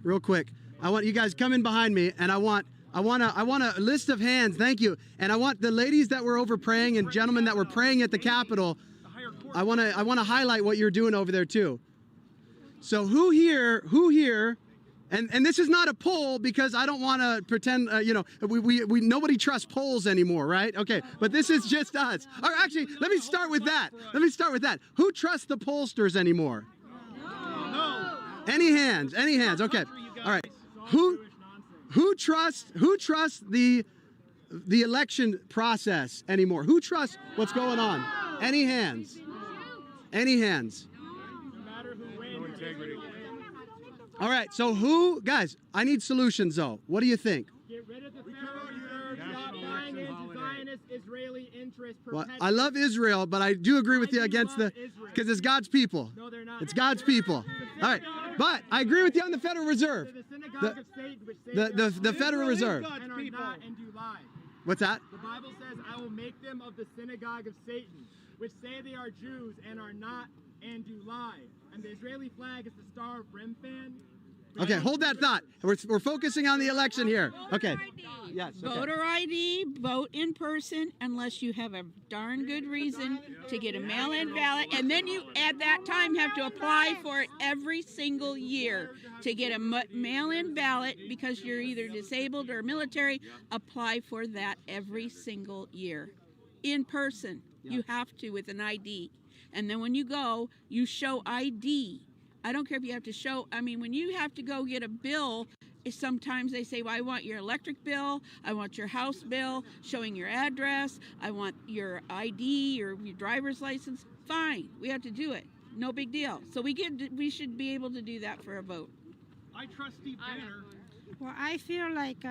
Real quick. I want you guys come in behind me, and I want a list of hands. Thank you. And I want the ladies that were over praying and gentlemen that were praying at the Capitol. I want to highlight what you're doing over there too. So who here? And this is not a poll because I don't want to pretend, we nobody trusts polls anymore, right? Okay, but this is just us. Or actually, let me start with that. Who trusts the pollsters anymore? No. Any hands? Okay. All right. Who trusts the election process anymore? Who trusts what's going on? Any hands? All right, so guys, I need solutions though. What do you think? Get rid of the federal reserve, stop buying into Zionist Israeli interests. Well, I love Israel, but I do agree with you because it's God's people. No, they're not. It's God's people. All right, but I agree with you on the Federal Reserve. The synagogue of Satan, which say the Federal Reserve. and are not and do lie. What's that? The Bible says, I will make them of the synagogue of Satan, which say they are Jews and are not and do lie. And the Israeli flag is the Star of Remphan. Okay, hold that thought. We're focusing on the election here. Okay. Yes. Okay. Voter ID, vote in person unless you have a darn good reason to get a mail-in ballot. And then you, at that time, have to apply for it every single year to get a mail-in ballot because you're either disabled or military. Apply for that every single year. In person, you have to with an ID. And then when you go, you show ID. I don't care if you have to show, when you have to go get a bill, sometimes they say, well, I want your electric bill, I want your house bill, showing your address, I want your ID or your driver's license. Fine, we have to do it. No big deal. So we should be able to do that for a vote. I trust Steve Banner. Well, I feel like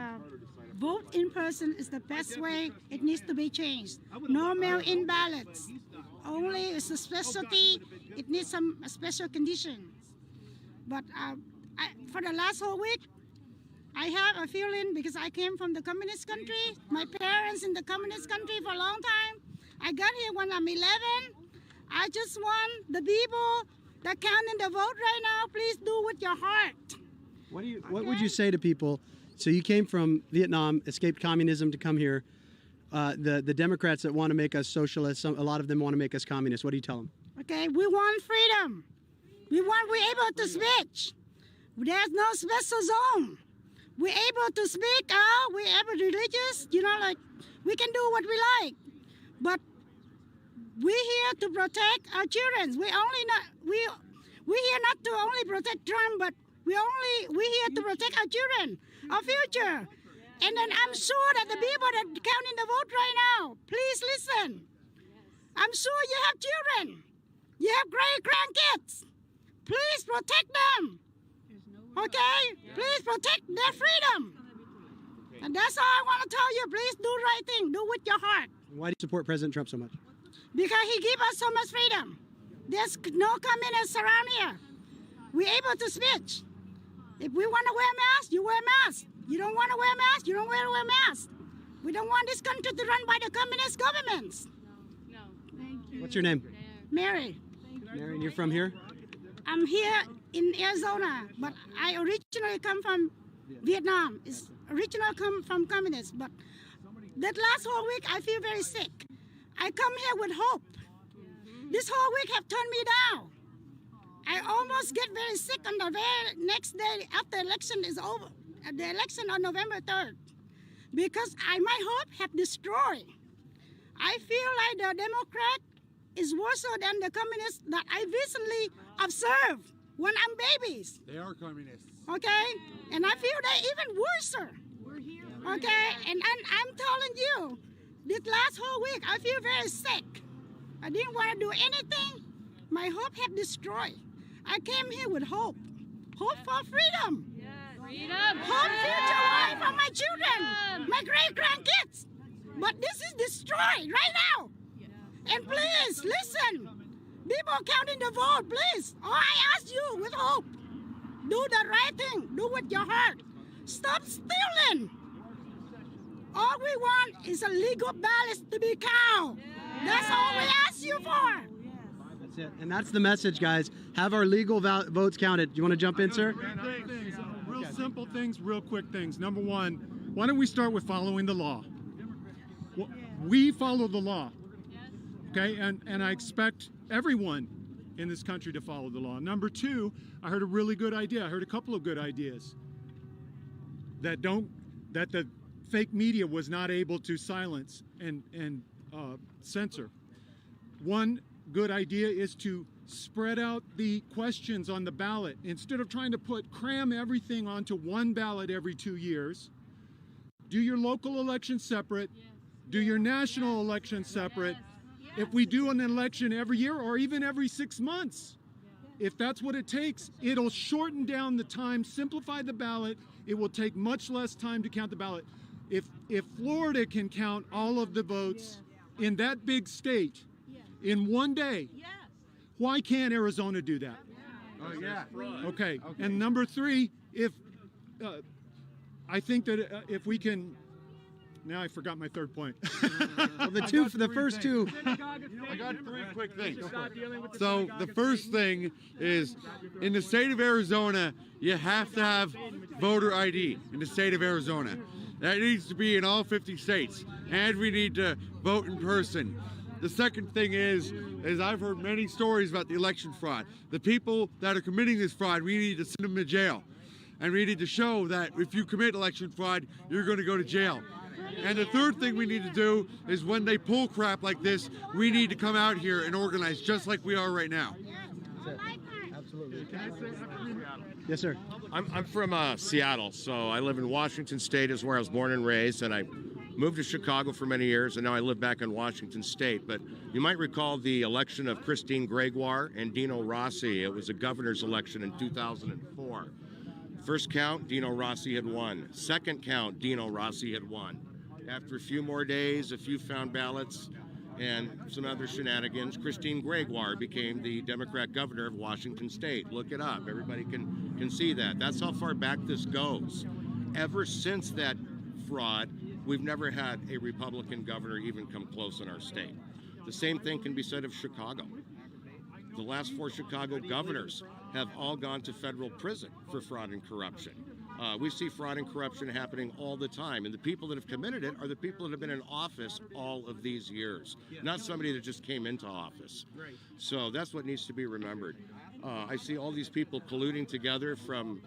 vote in person is the best way. It needs to be changed. No mail-in ballots. Only it's a specialty. It needs some special conditions. But for the last whole week, I have a feeling because I came from the communist country. My parents in the communist country for a long time. I got here when I'm 11. I just want the people that counting the vote right now, please do with your heart. What would you say to people? So you came from Vietnam, escaped communism to come here. The Democrats that want to make us socialists, a lot of them want to make us communists. What do you tell them? Okay, we want freedom. We're able to speak. There's no special zone. We're able to speak out. We're able to religious. We can do what we like. But we're here to protect our children. We're here not to only protect Trump, but we're here to protect our children, our future. And then I'm sure that the people that are counting the vote right now, please listen. I'm sure you have children. You have grandkids. Please protect them. Okay? Please protect their freedom. And that's all I want to tell you. Please do the right thing. Do with your heart. Why do you support President Trump so much? Because he gives us so much freedom. There's no communists around here. We're able to speak. If we want to wear masks, you wear masks. You don't want to wear masks, you don't wear masks. We don't want this country to run by the communist governments. No. Thank you. What's your name? Mary. Mary, and you're from here? I'm here in Arizona, but I originally come from Vietnam. It's originally come from communists, but that last whole week I feel very sick. I come here with hope. This whole week have turned me down. I almost get very sick on the very next day after election is over, the election on November 3rd, because my hope have destroyed. I feel like the Democrat is worse than the communists that I recently observed when I'm babies. They are communists. Okay? And I feel they're even worse. Okay? And I'm telling you, this last whole week, I feel very sick. I didn't want to do anything. My hope have destroyed. I came here with hope. Hope for freedom. Freedom. Hope future life for my children, my great-grandkids. But this is destroyed right now. And please, listen. People counting the vote, please. Oh, I ask you with hope. Do the right thing. Do with your heart. Stop stealing. All we want is a legal ballot to be counted. That's all we ask you for. That's it. And that's the message, guys. Have our legal votes counted. Do you want to jump in, sir? Real simple things, real quick things. Number one, why don't we start with following the law? We follow the law, okay? And I expect everyone in this country to follow the law. Number two, I heard a really good idea. I heard a couple of good ideas that the fake media was not able to silence and censor. One good idea is to spread out the questions on the ballot. Instead of trying to cram everything onto one ballot every 2 years, do your local election separate, do your national election separate. If we do an election every year or even every 6 months, if that's what it takes, it'll shorten down the time, simplify the ballot. It will take much less time to count the ballot. If Florida can count all of the votes in that big state in one day, why can't Arizona do that? Okay. And number three, I think that if we can, now I forgot my third point. Well, the first two. I got three quick things. So the first thing is, in the state of Arizona, you have to have voter ID in the state of Arizona. That needs to be in all 50 states, and we need to vote in person. The second thing is I've heard many stories about the election fraud. The people that are committing this fraud, we need to send them to jail. And we need to show that if you commit election fraud, you're going to go to jail. And the third thing we need to do is when they pull crap like this, we need to come out here and organize just like we are right now. Absolutely. Yes, sir. I'm from Seattle, so I live in Washington State is where I was born and raised, and I moved to Chicago for many years, and now I live back in Washington State. But you might recall the election of Christine Gregoire and Dino Rossi. It was a governor's election in 2004. First count, Dino Rossi had won. Second count, Dino Rossi had won. After a few more days, a few found ballots, and some other shenanigans, Christine Gregoire became the Democrat governor of Washington State. Look it up. Everybody can see that. That's how far back this goes. Ever since that fraud, we've never had a Republican governor even come close in our state. The same thing can be said of Chicago. The last 4 Chicago governors have all gone to federal prison for fraud and corruption. We see fraud and corruption happening all the time, and the people that have committed it are the people that have been in office all of these years, not somebody that just came into office. So that's what needs to be remembered. I see all these people colluding together from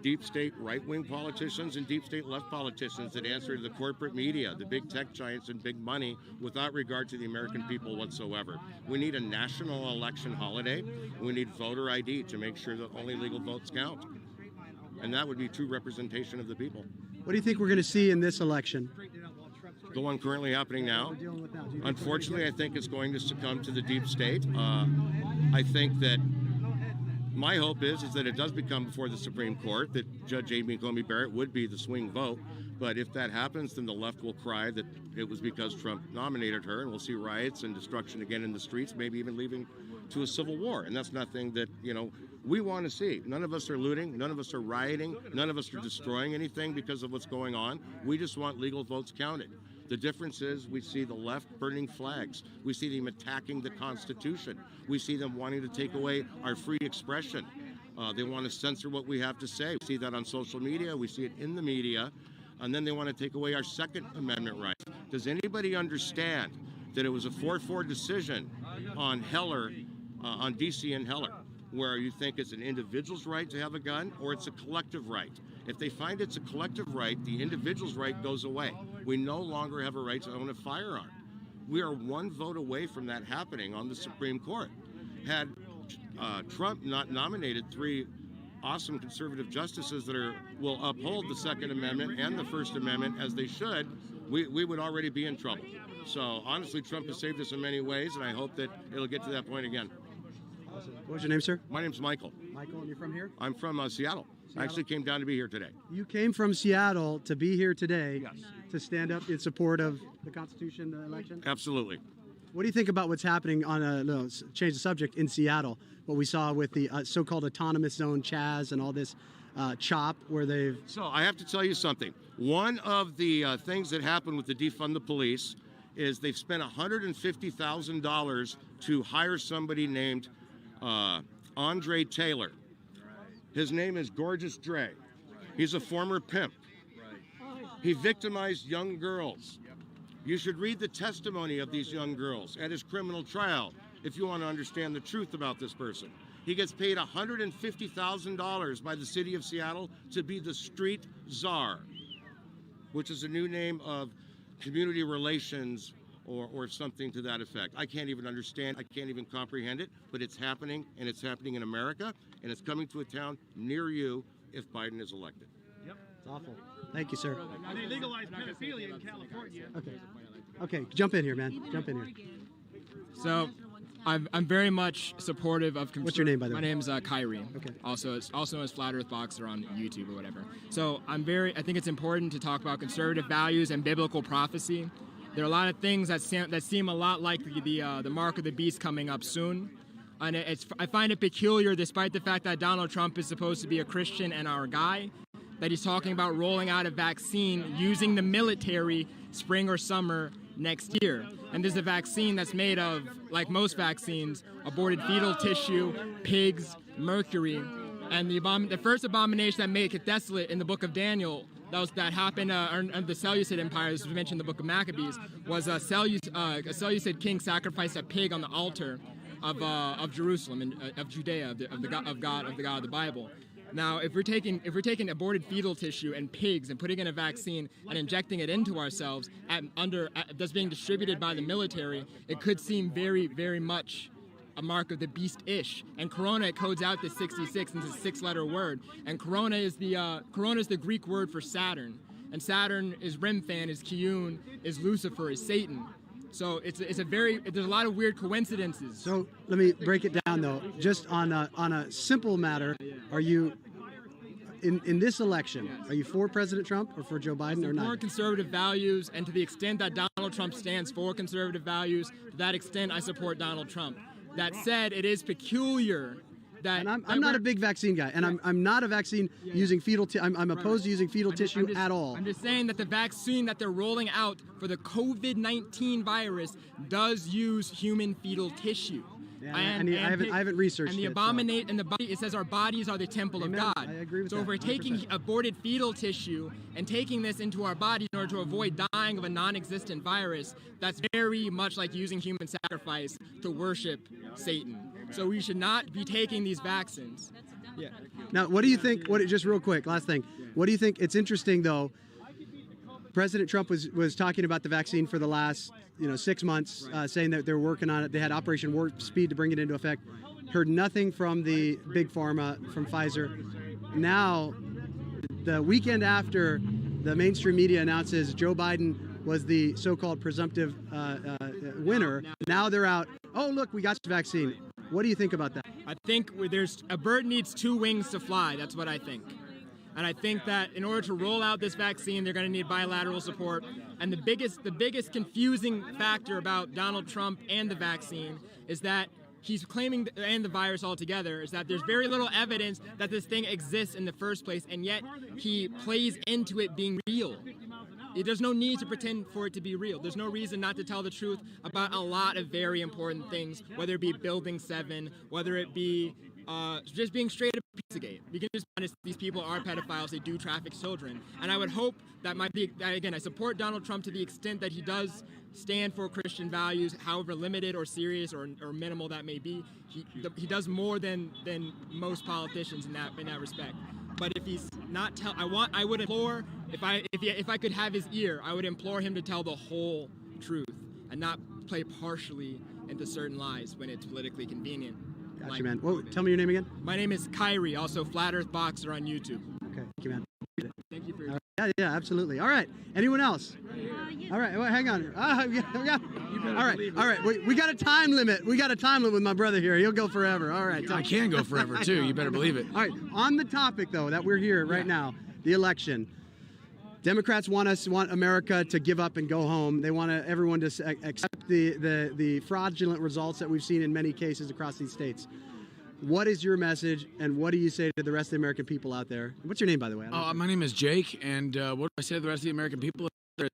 deep state right-wing politicians and deep state left politicians that answer to the corporate media, the big tech giants and big money, without regard to the American people whatsoever. We need a national election holiday. We need voter ID to make sure that only legal votes count. And that would be true representation of the people. What do you think we're going to see in this election? The one currently happening now? Unfortunately, I think it's going to succumb to the deep state. I think that my hope is that it does become before the Supreme Court, that Judge Amy Coney Barrett would be the swing vote. But if that happens, then the left will cry that it was because Trump nominated her, and we'll see riots and destruction again in the streets, maybe even leading to a civil war. And that's nothing that, we want to see. None of us are looting. None of us are rioting. None of us are destroying anything because of what's going on. We just want legal votes counted. The difference is we see the left burning flags. We see them attacking the Constitution. We see them wanting to take away our free expression. They want to censor what we have to say. We see that on social media. We see it in the media. And then they want to take away our Second Amendment rights. Does anybody understand that it was a 4-4 decision on Heller, on DC and Heller? where you think it's an individual's right to have a gun or it's a collective right. If they find it's a collective right, the individual's right goes away. We no longer have a right to own a firearm. We are one vote away from that happening on the Supreme Court. Had Trump not nominated 3 awesome conservative justices that will uphold the Second Amendment and the First Amendment as they should, we would already be in trouble. So honestly, Trump has saved us in many ways, and I hope that it'll get to that point again. Awesome. What was your name, sir? My name's Michael. Michael, and you're from here? I'm from Seattle. I actually came down to be here today. You came from Seattle to be here today to stand up in support of the Constitution election? Absolutely. What do you think about what's happening on change the subject in Seattle? What we saw with the so-called autonomous zone, Chaz, and all this CHOP, where they've... So I have to tell you something. One of the things that happened with the defund the police is they've spent $150,000 to hire somebody named Andre Taylor. His name is Gorgeous Dre. He's a former pimp. He victimized young girls. You should read the testimony of these young girls at his criminal trial if you want to understand the truth about this person. He gets paid $150,000 by the city of Seattle to be the street czar, which is a new name of community relations or something to that effect. I can't even understand, I can't even comprehend it, but it's happening, and it's happening in America, and it's coming to a town near you if Biden is elected. Yep. It's awful. Thank you, sir. And they legalized pedophilia in California. Okay, jump in here, man. Jump in here. So, I'm very much supportive of... What's your name, by the way? My name is Kyrie. Okay. Also known as Flat Earth Boxer on YouTube or whatever. So, I think it's important to talk about conservative values and biblical prophecy. There are a lot of things that seem a lot like the mark of the beast coming up soon. And I find it peculiar, despite the fact that Donald Trump is supposed to be a Christian and our guy, that he's talking about rolling out a vaccine using the military spring or summer next year. And there's a vaccine that's made of, like most vaccines, aborted fetal tissue, pigs, mercury. And the first abomination that made it desolate in the book of Daniel that happened under the Seleucid Empire, this was mentioned in the book of Maccabees, was a Seleucid king sacrificed a pig on the altar of Jerusalem and of Judea, of the God of the Bible. Now, if we're taking aborted fetal tissue and pigs and putting in a vaccine and injecting it into ourselves that's being distributed by the military, it could seem very, very much a mark of the beast-ish. And corona codes out the 66 into a 6-letter word. And corona is the Greek word for Saturn. And Saturn is Remphan, is Kiyun, is Lucifer, is Satan. So there's a lot of weird coincidences. So let me break it down though. Just on a simple matter, are you in this election? Are you for President Trump or for Joe Biden or not? For conservative values, and to the extent that Donald Trump stands for conservative values, to that extent I support Donald Trump. That said, it is peculiar that... And I'm not a big vaccine guy, and I'm not a vaccine using fetal... I'm opposed to using fetal tissue at all. I'm just saying that the vaccine that they're rolling out for the COVID-19 virus does use human fetal tissue. Yeah, I haven't researched and the it. Abominate and the body, it says our bodies are the temple of God. I agree with so that. if we're taking 100%. aborted fetal tissue and taking this into our body in order to avoid dying of a non-existent virus, that's very much like using human sacrifice to worship Satan. So we should not be taking these vaccines. Yeah. Now, what do you think? Just real quick, last thing. What do you think? It's interesting though. President Trump was talking about the vaccine for the last 6 months, saying that they're working on it. They had Operation Warp Speed to bring it into effect. Heard nothing from the big pharma, from Pfizer. Now, the weekend after the mainstream media announces Joe Biden was the so-called presumptive winner, now they're out. Oh, look, we got the vaccine. What do you think about that? I think a bird needs 2 wings to fly. That's what I think. And I think that in order to roll out this vaccine, they're going to need bilateral support. And the biggest confusing factor about Donald Trump and the vaccine is that he's claiming, and the virus altogether, is that there's very little evidence that this thing exists in the first place, and yet he plays into it being real. There's no need to pretend for it to be real. There's no reason not to tell the truth about a lot of very important things, whether it be Building 7, whether it be just being straight up Pizzagate. You can just be honest, these people are pedophiles, they do traffic children. And I would hope that again, I support Donald Trump to the extent that he does stand for Christian values, however limited or serious or minimal that may be. He does more than most politicians in that respect. But if he's not I would implore, if I could have his ear, I would implore him to tell the whole truth and not play partially into certain lies when it's politically convenient. Gotcha, man. Well, tell me your name again. My name is Kyrie, also Flat Earth Boxer on YouTube. Okay, thank you, man. Thank you for your All right. Yeah, absolutely. All right. Anyone else? All right. Well, hang on. All right. We got a time limit. We got a time limit with my brother here. He'll go forever. All right. I can go forever too. You better believe it. All right. On the topic though that we're here right now, the election. Democrats want America to give up and go home. They want everyone to accept the fraudulent results that we've seen in many cases across these states. What is your message, and what do you say to the rest of the American people out there? What's your name, by the way? My name is Jake, and what do I say to the rest of the American people? Don't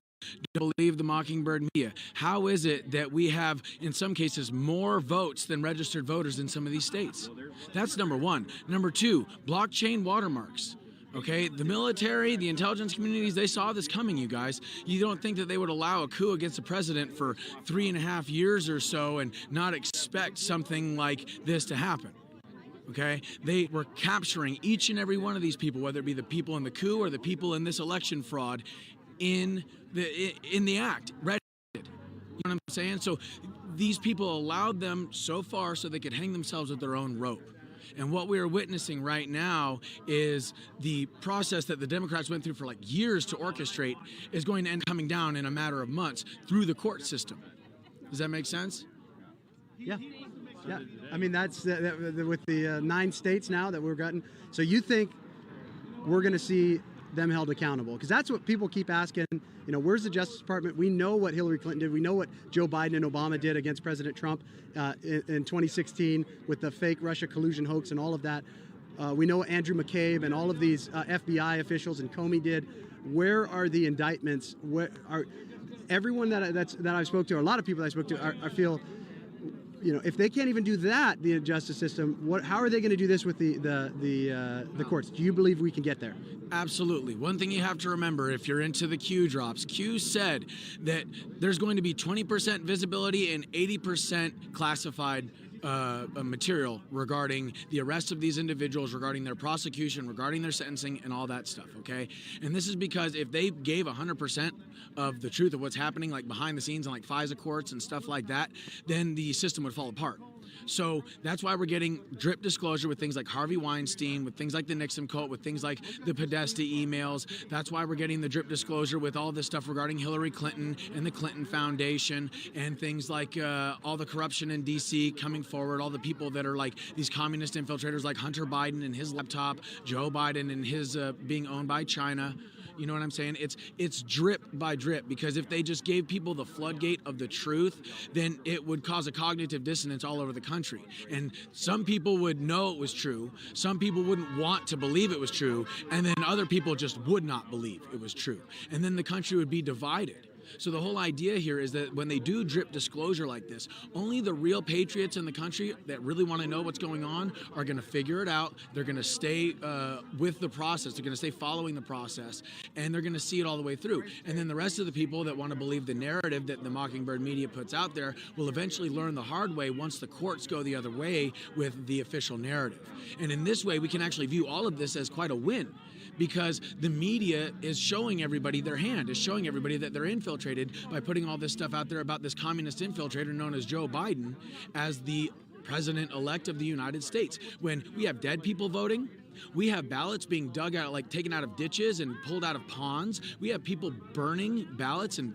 believe the Mockingbird media. How is it that we have, in some cases, more votes than registered voters in some of these states? That's number one. Number two, blockchain watermarks. Okay, the military, the intelligence communities, they saw this coming, you guys. You don't think that they would allow a coup against the president for 3.5 years or so and not expect something like this to happen. Okay, they were capturing each and every one of these people, whether it be the people in the coup or the people in this election fraud, in the act, red-handed. You know what I'm saying? So these people allowed them so far so they could hang themselves with their own rope. And what we are witnessing right now is the process that the Democrats went through for like years to orchestrate is going to end coming down in a matter of months through the court system. Does that make sense? Yeah. Yeah. I mean, that's with the 9 states now that we've gotten. So you think we're going to see them held accountable? Because that's what people keep asking. You know, where's the Justice Department? We know what Hillary Clinton did. We know what Joe Biden and Obama did against President Trump in 2016 with the fake Russia collusion hoax and all of that. We know what Andrew McCabe and all of these FBI officials and Comey did. Where are the indictments? Where are everyone that I spoke to, or a lot of people that I spoke to, I feel, you know, if they can't even do that, the justice system, how are they going to do this with the courts? Do you believe we can get there? Absolutely. One thing you have to remember, if you're into the Q drops, Q said that there's going to be 20% visibility and 80% classified material regarding the arrest of these individuals, regarding their prosecution, regarding their sentencing, and all that stuff, okay? And this is because if they gave 100% of the truth of what's happening, like behind the scenes and like FISA courts and stuff like that, then the system would fall apart. So that's why we're getting drip disclosure with things like Harvey Weinstein, with things like the Nixon cult, with things like the Podesta emails. That's why we're getting the drip disclosure with all this stuff regarding Hillary Clinton and the Clinton Foundation and things like all the corruption in D.C. coming forward, all the people that are like these communist infiltrators like Hunter Biden and his laptop, Joe Biden and his being owned by China. You know what I'm saying? It's drip by drip, because if they just gave people the floodgate of the truth, then it would cause a cognitive dissonance all over the country. And some people would know it was true. Some people wouldn't want to believe it was true. And then other people just would not believe it was true. And then the country would be divided. So the whole idea here is that when they do drip disclosure like this, only the real patriots in the country that really want to know what's going on are going to figure it out. They're going to stay with the process. They're going to stay following the process, and they're going to see it all the way through. And then the rest of the people that want to believe the narrative that the Mockingbird media puts out there will eventually learn the hard way once the courts go the other way with the official narrative. And in this way, we can actually view all of this as quite a win, because the media is showing everybody their hand, is showing everybody that they're infiltrated by putting all this stuff out there about this communist infiltrator known as Joe Biden as the president-elect of the United States. When we have dead people voting, we have ballots being dug out, like taken out of ditches and pulled out of ponds. We have people burning ballots and,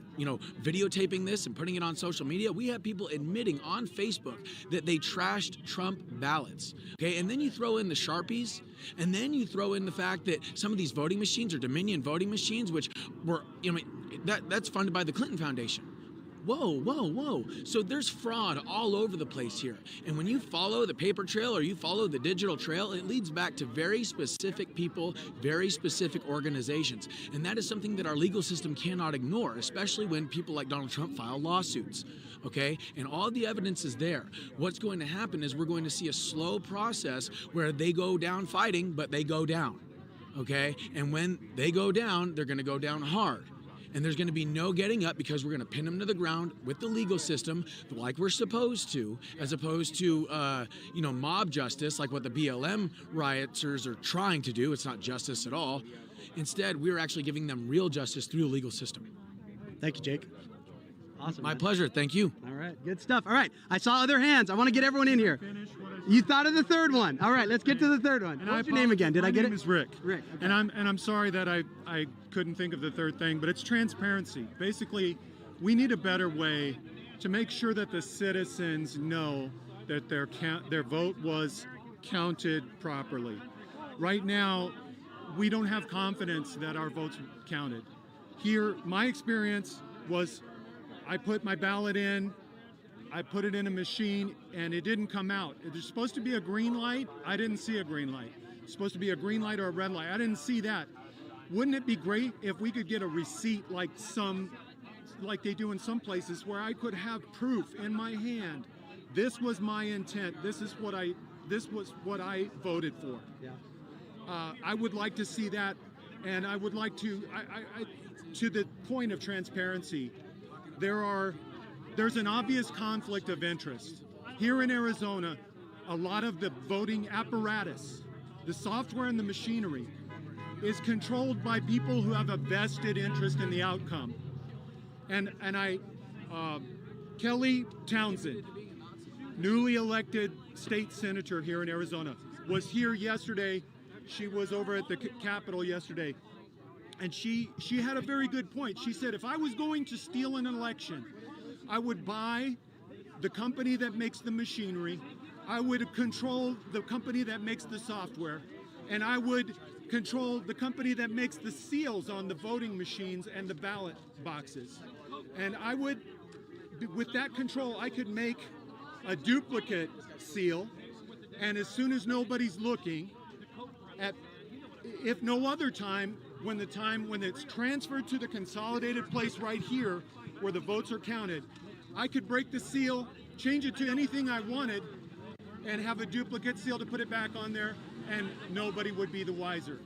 videotaping this and putting it on social media. We have people admitting on Facebook that they trashed Trump ballots. Okay, and then you throw in the Sharpies, and then you throw in the fact that some of these voting machines are Dominion voting machines, which were, that's funded by the Clinton Foundation. whoa, whoa, whoa. So there's fraud all over the place here. And when you follow the paper trail or you follow the digital trail, it leads back to very specific people, very specific organizations. And that is something that our legal system cannot ignore, especially when people like Donald Trump file lawsuits. Okay? And all the evidence is there. What's going to happen is we're going to see a slow process where they go down fighting, but they go down. Okay? And when they go down, they're going to go down hard. And there's going to be no getting up because we're going to pin them to the ground with the legal system like we're supposed to, as opposed to, mob justice like what the BLM rioters are trying to do. It's not justice at all. Instead, we're actually giving them real justice through the legal system. Thank you, Jake. Awesome. My pleasure. Thank you. All right. Good stuff. All right. I saw other hands. I want to get everyone in here. You thought of the third one. All right. Let's get to the third one. What's your name again? Did I get it? My name is Rick. Rick. Okay. And I'm sorry that I couldn't think of the third thing, but it's transparency. Basically, we need a better way to make sure that the citizens know that their vote was counted properly. Right now, we don't have confidence that our votes counted. Here, my experience was I put my ballot in, I put it in a machine, and it didn't come out. There's supposed to be a green light. I didn't see a green light. It's supposed to be a green light or a red light. I didn't see that. Wouldn't it be great if we could get a receipt like they do in some places where I could have proof in my hand? This was my intent. This was what I voted for. Yeah. I would like to see that, and I would like to, to the point of transparency, there's an obvious conflict of interest. Here in Arizona, a lot of the voting apparatus, the software and the machinery, is controlled by people who have a vested interest in the outcome. And Kelly Townsend, newly elected state senator here in Arizona, was here yesterday. She was over at the Capitol yesterday. And she had a very good point. She said, if I was going to steal an election, I would buy the company that makes the machinery, I would control the company that makes the software, and I would control the company that makes the seals on the voting machines and the ballot boxes. And I would, with that control, I could make a duplicate seal, and as soon as nobody's looking, if no other time, when it's transferred to the consolidated place right here where the votes are counted, I could break the seal, change it to anything I wanted, and have a duplicate seal to put it back on there, and nobody would be the wiser.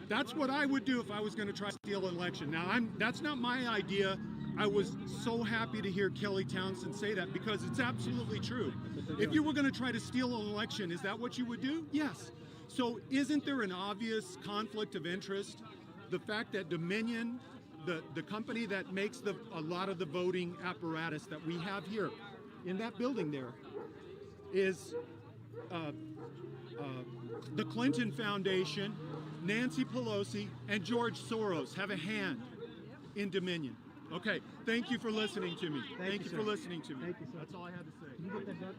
That's what I would do if I was going to try to steal an election. Now, that's not my idea. I was so happy to hear Kelly Townsend say that because it's absolutely true. If you were going to try to steal an election, is that what you would do? Yes. So isn't there an obvious conflict of interest? The fact that Dominion, the company that makes a lot of the voting apparatus that we have here in that building there, is the Clinton Foundation, Nancy Pelosi, and George Soros have a hand in Dominion. Okay, thank you for listening to me. Thank you for listening to me. Thank you, sir. That's all I had to say. Can you get that done?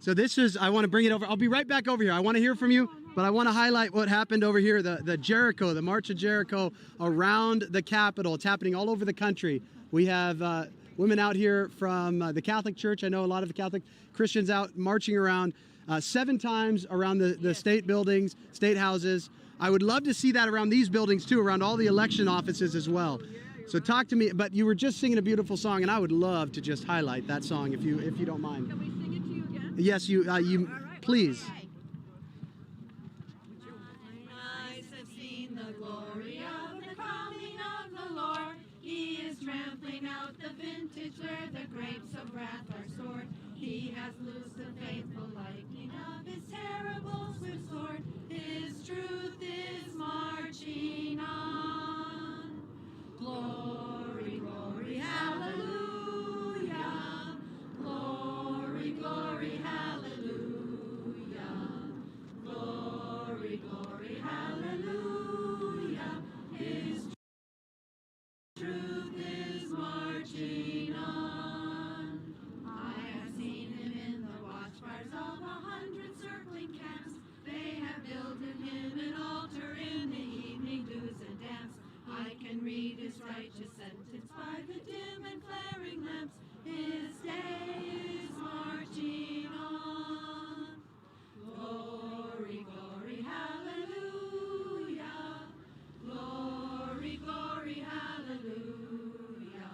So this is, I want to bring it over. I'll be right back over here. I want to hear from you, but I want to highlight what happened over here, the Jericho, the March of Jericho around the Capitol. It's happening all over the country. We have women out here from the Catholic Church. I know a lot of the Catholic Christians out marching around 7 times around the state buildings, state houses. I would love to see that around these buildings too, around all the election offices as well. So talk to me, but you were just singing a beautiful song, and I would love to just highlight that song if you don't mind. Can we sing it to you again? Yes, you please. Eyes have seen the glory of the coming of the Lord. He is trampling out the vintage where the grapes of wrath are stored. He has loosed the faithful lightning of his terrible swift sword. His truth is marching on. Glory, glory, hallelujah. Glory, glory, hallelujah. Glory, glory, hallelujah. His truth is marching on. I have seen him in the watchfires of 100 circling camps. They have built in him an His day is marching on. Glory, glory, hallelujah. Glory, glory, hallelujah.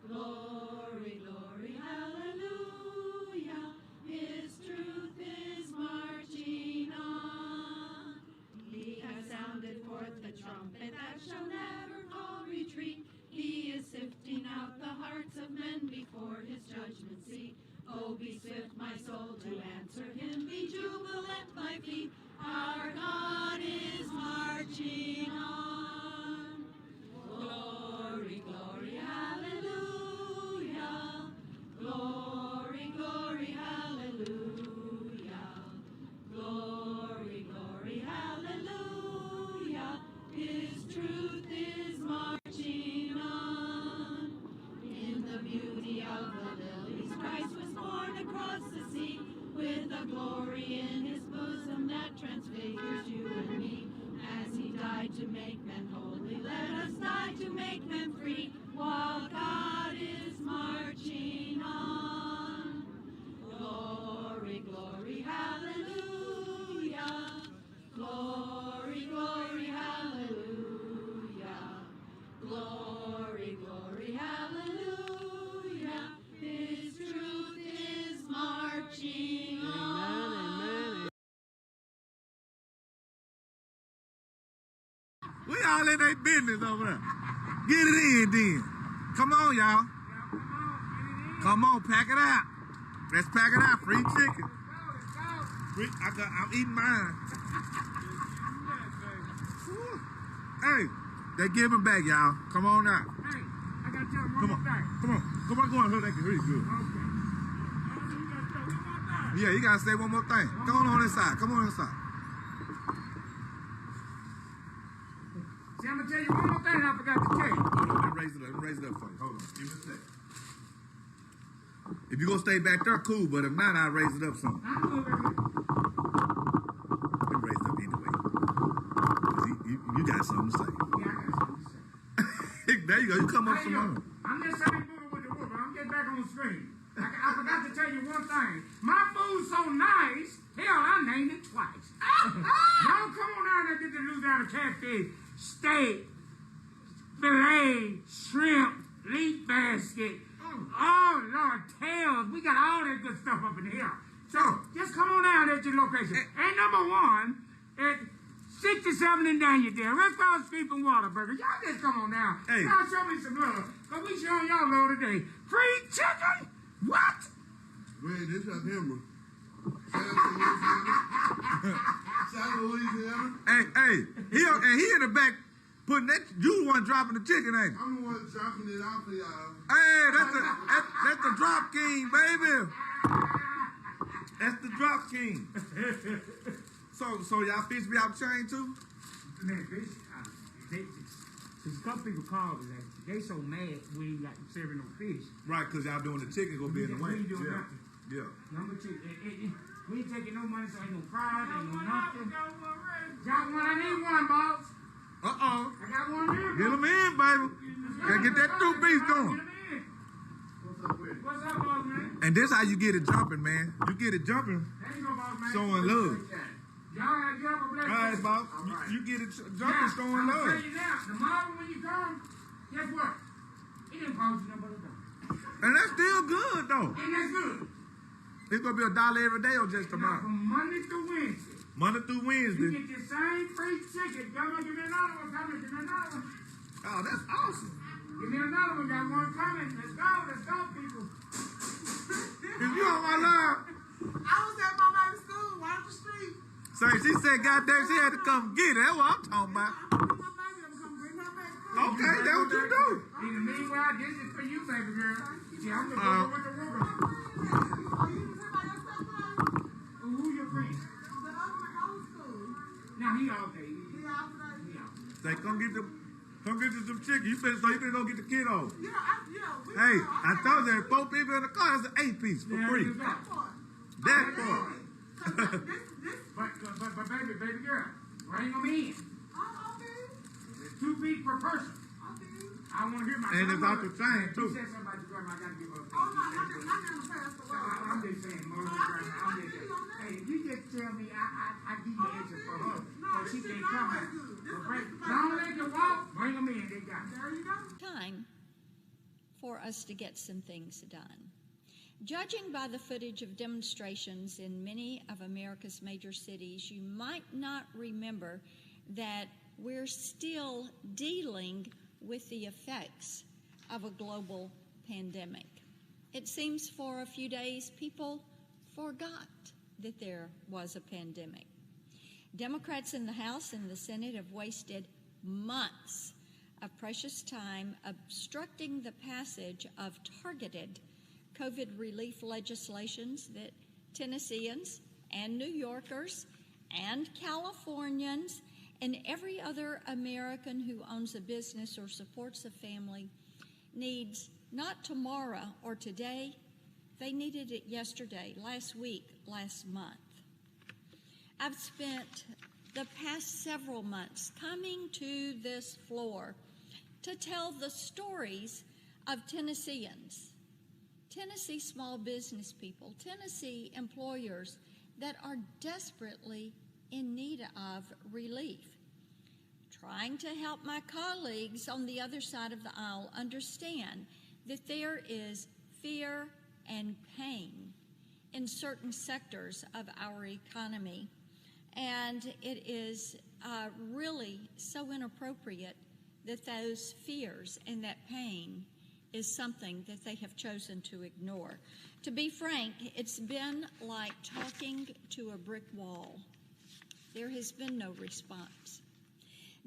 Glory, glory, hallelujah. His truth is marching on. He has sounded forth the trumpet that shall never call retreat. He is sifting out the hearts of men before his judgment seat. Oh, be swift, my soul, to answer him. Be jubilant, my feet. Our God is marching on. Glory, glory, hallelujah. Glory, glory, hallelujah. Glory, glory, hallelujah. His truth is marching on. In the beauty of the lilies, Christ was born across the sea, with a glory in his bosom that transfigures you and me. As he died to make men holy, let us die to make men free, while God is marching on. Glory, glory, hallelujah. Glory, glory, hallelujah. Glory, glory, hallelujah. His truth is marching on. We all in their business over there. Get it in then. Come on, y'all. Come on, pack it out. Let's pack it out. Free chicken. I'm eating mine. Woo. Hey, they giving back, y'all. Come on out. Hey, I got you one Come more on. thing. Come on. Come on, go on. Look, they can really good. Yeah, you gotta say one more thing. Come on inside. Come on inside. See, I'm gonna tell you one more thing I forgot to tell you. Hold on, let me raise it up. Let me raise it up for you. Hold on. Give me a sec. If you're gonna stay back there, cool, but if not, I'll raise it up some. I'm good, baby. Let me raise it up anyway. 'Cause you got something to say. Yeah, I got something to say. There you go. You come up some more. I'm just saying booger with the whooper. I'm getting back on the screen. I forgot to tell you one thing. My food's so nice, hell, I named it twice. Y'all come on down and get the Louisiana catfish, steak, filet, shrimp, leaf basket. Oh, Lord, tails. We got all that good stuff up in here. So just come on down at your location. And number one, at 67 in Daniel there, Restaurant Street and Waterburger. Y'all just come on down. Hey. Y'all show me some love. Because we showing y'all love today. Free chicken? What? Man, this is September. South Louisiana. Hey, he in the back putting that. You the one dropping the chicken, ain't you? I'm the one dropping it out for y'all. Hey, that's the drop king, baby. That's the drop king. So y'all fish be out the chain too? Man, fish, there's a couple people called me. They so mad we ain't got serving no fish. Right, because y'all doing the chicken gonna be in the way. We ain't doing nothing. Yeah. Number two, we ain't taking no money, so ain't no fries, ain't no nothing. Y'all want, I need one, boss. Uh-oh. I got one here. Get them in, baby. Gotta get that two piece going. What's up, boss, man? And this how you get it jumping, man. You get it jumping, There you go, boss, man. showing love. Y'all have a blessed All right, day. boss. All right. You get it jumping, Now, showing I'm love. tell you now, tomorrow when you come, guess what? It didn't cost you no but $1. And that's still good, though. And that's good. It's gonna be $1 every day or just Now, tomorrow? from Monday through Wednesday, Monday through you Wednesday. get the same free chicken. Come on, give me another one. Come on, give me another one. Oh, that's awesome. Give me another one. Got one coming. Let's go, people. If you on my line, I was at my baby's school, right up the street. say she said, goddamn, she had to come get it. That's what I'm talking about. Okay, that's what you do. In the meanwhile, this is for you, baby girl. See, I'm the one with the woman. Who your friend? Now he all day. He all day. Say, come get some chicken. You better go get the kiddo. Yeah, Hey, I told you, 4 people in the car, it's an 8-piece for free. That part. But baby girl, bring them in. There's 2 feet per person. I want to hear my And about the thing, You too. said something about your grandma. I got to give her a piece. Oh, no, my grandma passed away. I'm just saying, Mother grandma. I'm just saying. Hey, if you just tell me, I give you the extra for her. So she can come out. Don't let you walk. Bring them in. They got it. There you go. Time for us to get some things done. Judging by the footage of demonstrations in many of America's major cities, you might not remember that we're still dealing with the effects of a global pandemic. It seems for a few days people forgot that there was a pandemic. Democrats in the House and the Senate have wasted months of precious time obstructing the passage of targeted COVID relief legislations that Tennesseans and New Yorkers and Californians and every other American who owns a business or supports a family needs not tomorrow or today. They needed it yesterday, last week, last month. I've spent the past several months coming to this floor to tell the stories of Tennesseans, Tennessee small business people, Tennessee employers that are desperately in need of relief. Trying to help my colleagues on the other side of the aisle understand that there is fear and pain in certain sectors of our economy. And it is really so inappropriate that those fears and that pain is something that they have chosen to ignore. To be frank, it's been like talking to a brick wall. There has been no response.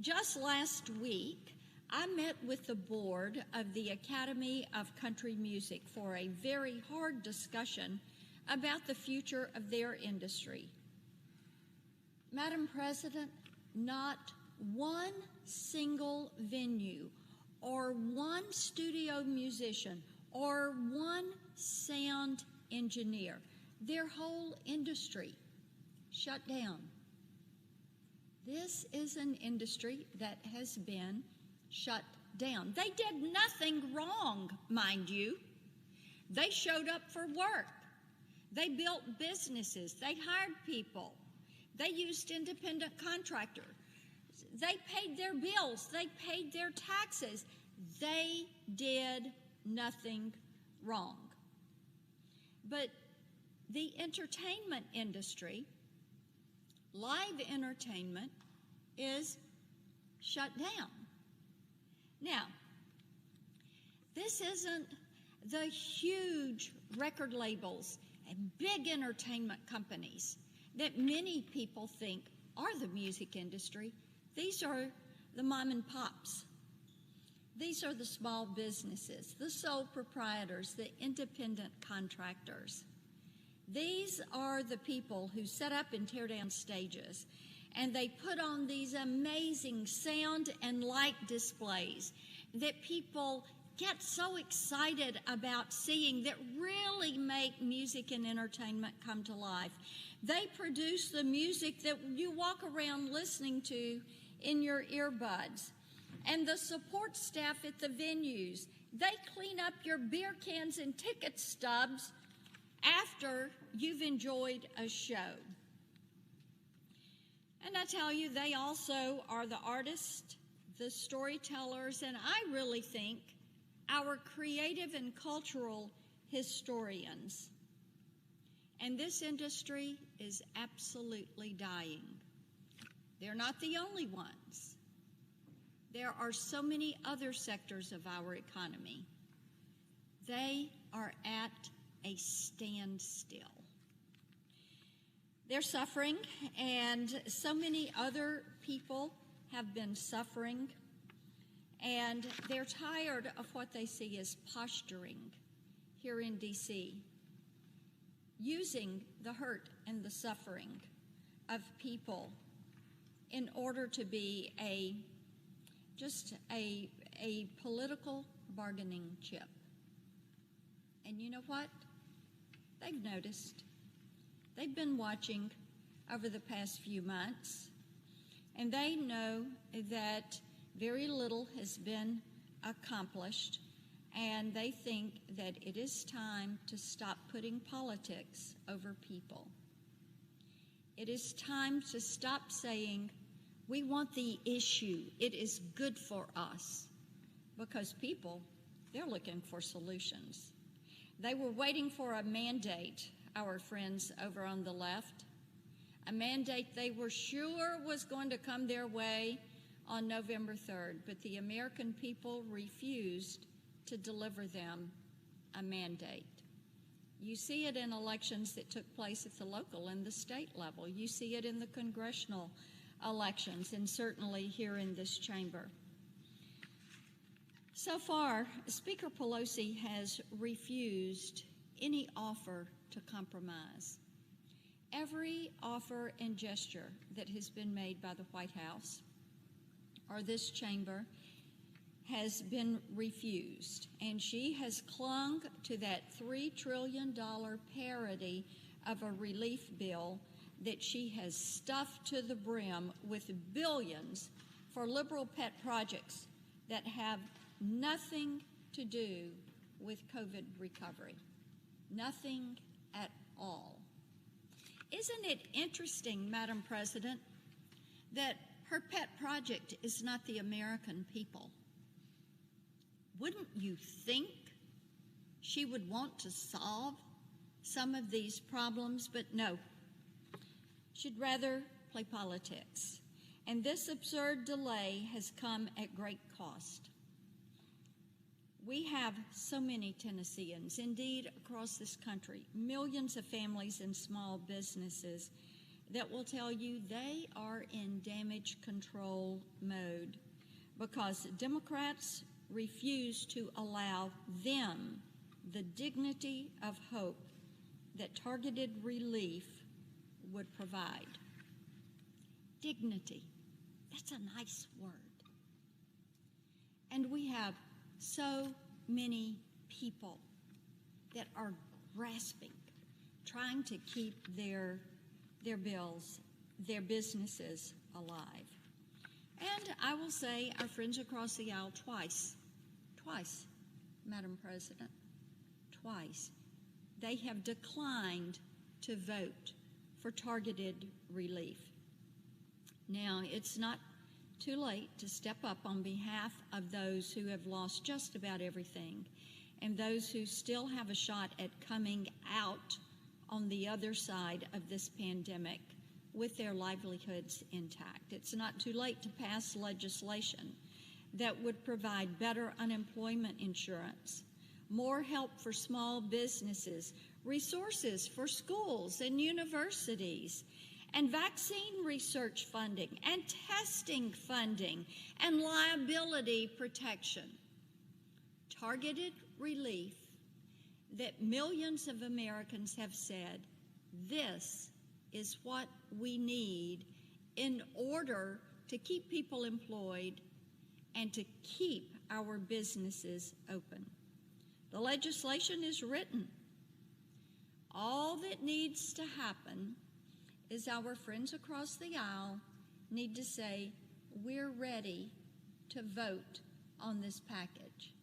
Just last week, I met with the board of the Academy of Country Music for a very hard discussion about the future of their industry. Madam President, not one single venue or one studio musician or one sound engineer, their whole industry shut down. This is an industry that has been shut down. They did nothing wrong, mind you. They showed up for work. They built businesses. They hired people. They used independent contractors. They paid their bills. They paid their taxes. They did nothing wrong. But the entertainment industry, live entertainment, is shut down. Now, this isn't the huge record labels and big entertainment companies that many people think are the music industry. These are the mom and pops. These are the small businesses, the sole proprietors, the independent contractors. These are the people who set up and tear down stages, and they put on these amazing sound and light displays that people get so excited about seeing, that really make music and entertainment come to life. They produce the music that you walk around listening to in your earbuds. And the support staff at the venues, they clean up your beer cans and ticket stubs after you've enjoyed a show. And I tell you, they also are the artists, the storytellers, and I really think our creative and cultural historians. And this industry is absolutely dying. They're not the only ones. There are so many other sectors of our economy. They are at a standstill. They're suffering, and so many other people have been suffering, and they're tired of what they see as posturing here in D.C., using the hurt and the suffering of people in order to be just a political bargaining chip. And you know what? They've noticed. They've been watching over the past few months, and they know that very little has been accomplished, and they think that it is time to stop putting politics over people. It is time to stop saying, we want the issue, it is good for us, because people, they're looking for solutions. They were waiting for a mandate, our friends over on the left, a mandate they were sure was going to come their way on November 3rd, but the American people refused to deliver them a mandate. You see it in elections that took place at the local and the state level. You see it in the congressional elections, and certainly here in this chamber. So far, Speaker Pelosi has refused any offer to compromise. Every offer and gesture that has been made by the White House or this chamber has been refused, and she has clung to that $3 trillion parody of a relief bill that she has stuffed to the brim with billions for liberal pet projects that have nothing to do with COVID recovery. Nothing at all. Isn't it interesting, Madam President, that her pet project is not the American people? Wouldn't you think she would want to solve some of these problems? But no, she'd rather play politics. And this absurd delay has come at great cost. We have so many Tennesseans, indeed across this country, millions of families and small businesses that will tell you they are in damage control mode because Democrats refuse to allow them the dignity of hope that targeted relief would provide. Dignity, that's a nice word. And we have so many people that are grasping, trying to keep their bills, their businesses alive. And I will say our friends across the aisle twice, Madam President, twice, they have declined to vote for targeted relief. Now, it's not too late to step up on behalf of those who have lost just about everything and those who still have a shot at coming out on the other side of this pandemic with their livelihoods intact. It's not too late to pass legislation that would provide better unemployment insurance, more help for small businesses, resources for schools and universities, and vaccine research funding, and testing funding, and liability protection. Targeted relief that millions of Americans have said, this is what we need in order to keep people employed and to keep our businesses open. The legislation is written. All that needs to happen is our friends across the aisle need to say, we're ready to vote on this package.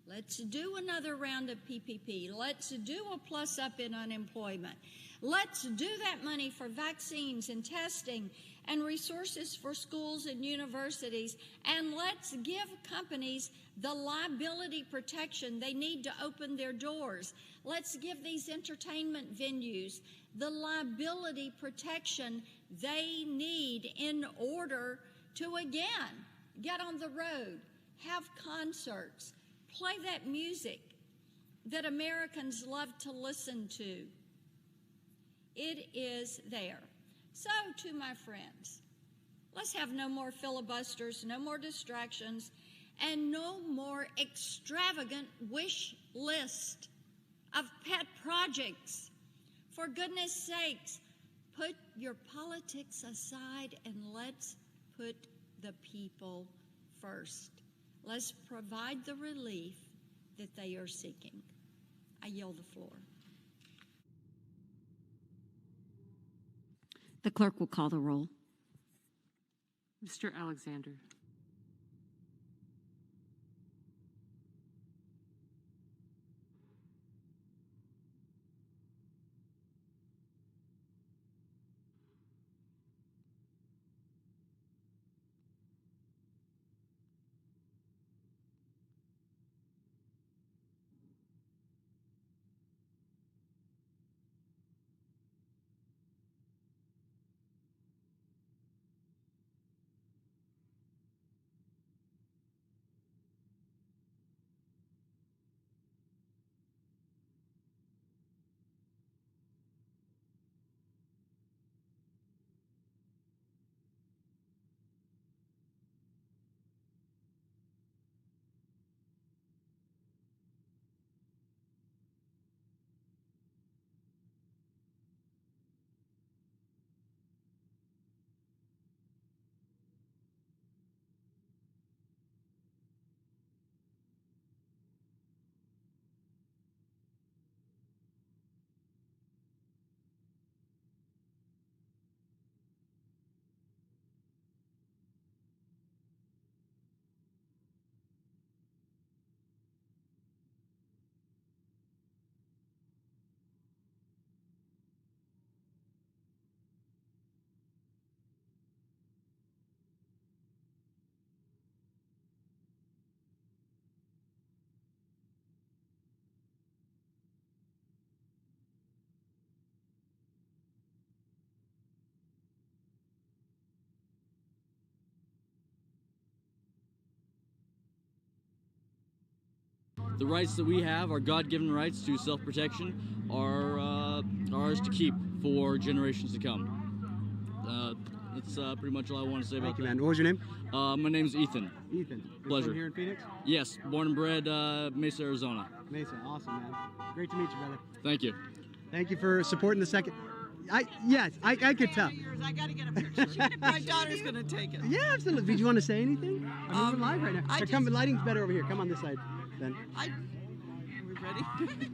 Let's do another round of PPP. Let's do a plus up in unemployment. Let's do that money for vaccines and testing and resources for schools and universities. And let's give companies the liability protection they need to open their doors. Let's give these entertainment venues the liability protection they need in order to, again, get on the road, have concerts, play that music that Americans love to listen to. It is there. So, to my friends, let's have no more filibusters, no more distractions, and no more extravagant wish list of pet projects. For goodness sakes, put your politics aside and let's put the people first. Let's provide the relief that they are seeking. I yield the floor. The clerk will call the roll. Mr. Alexander. The rights that we have, our God-given rights to self-protection, are ours to keep for generations to come. That's pretty much all I want to say about Thank you, that. man. What was your name? My name's Ethan. Ethan. You're Pleasure. From here in Phoenix? Yes, born and bred Mesa, Arizona. Mesa, awesome, man. Great to meet you, brother. Thank you. Thank you for supporting the second. Yes, I could tell. I gotta get a picture. My daughter's gonna take it. Yeah, absolutely. Did you want to say anything? I'm moving live right now. Here, come, lighting's better over here. Come on this side, then. Are we ready?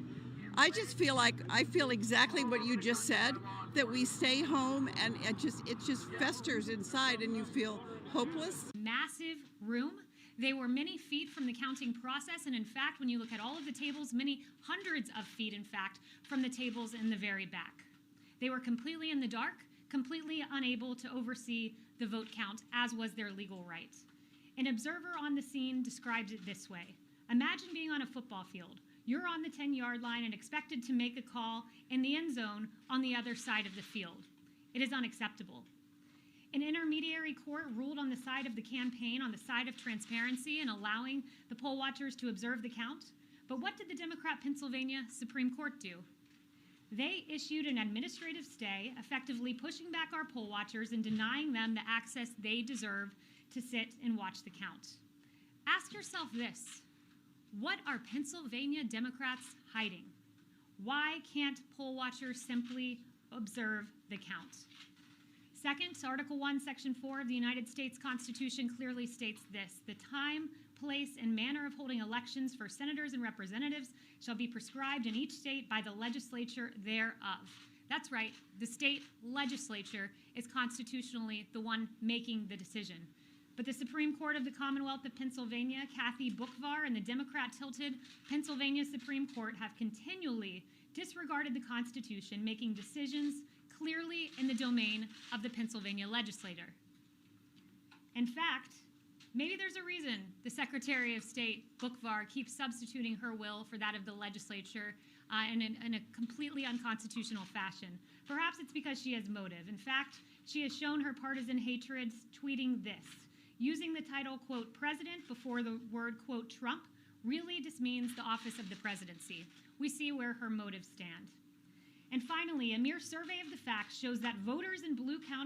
I just feel like I feel exactly what you just said. That we stay home and it just festers inside, and you feel hopeless. Massive room. They were many feet from the counting process, and in fact, when you look at all of the tables, many hundreds of feet, in fact, from the tables in the very back. They were completely in the dark, completely unable to oversee the vote count, as was their legal right. An observer on the scene described it this way. Imagine being on a football field. You're on the 10-yard line and expected to make a call in the end zone on the other side of the field. It is unacceptable. An intermediary court ruled on the side of the campaign, on the side of transparency and allowing the poll watchers to observe the count. But what did the Democrat Pennsylvania Supreme Court do? They issued an administrative stay, effectively pushing back our poll watchers and denying them the access they deserve to sit and watch the count. Ask yourself this: what are Pennsylvania Democrats hiding? Why can't poll watchers simply observe the count? Second, Article 1, Section 4 of the United States Constitution clearly states this: the time, place, and manner of holding elections for senators and representatives shall be prescribed in each state by the legislature thereof. That's right, the state legislature is constitutionally the one making the decision. But the Supreme Court of the Commonwealth of Pennsylvania, Kathy Boockvar, and the Democrat-tilted Pennsylvania Supreme Court have continually disregarded the Constitution, making decisions clearly in the domain of the Pennsylvania legislator. In fact, maybe there's a reason the Secretary of State, Boockvar, keeps substituting her will for that of the legislature in a completely unconstitutional fashion. Perhaps it's because she has motive. In fact, she has shown her partisan hatred tweeting this: using the title, quote, president before the word, quote, Trump really just means the office of the presidency. We see where her motives stand. And finally, a mere survey of the facts shows that voters in Blue County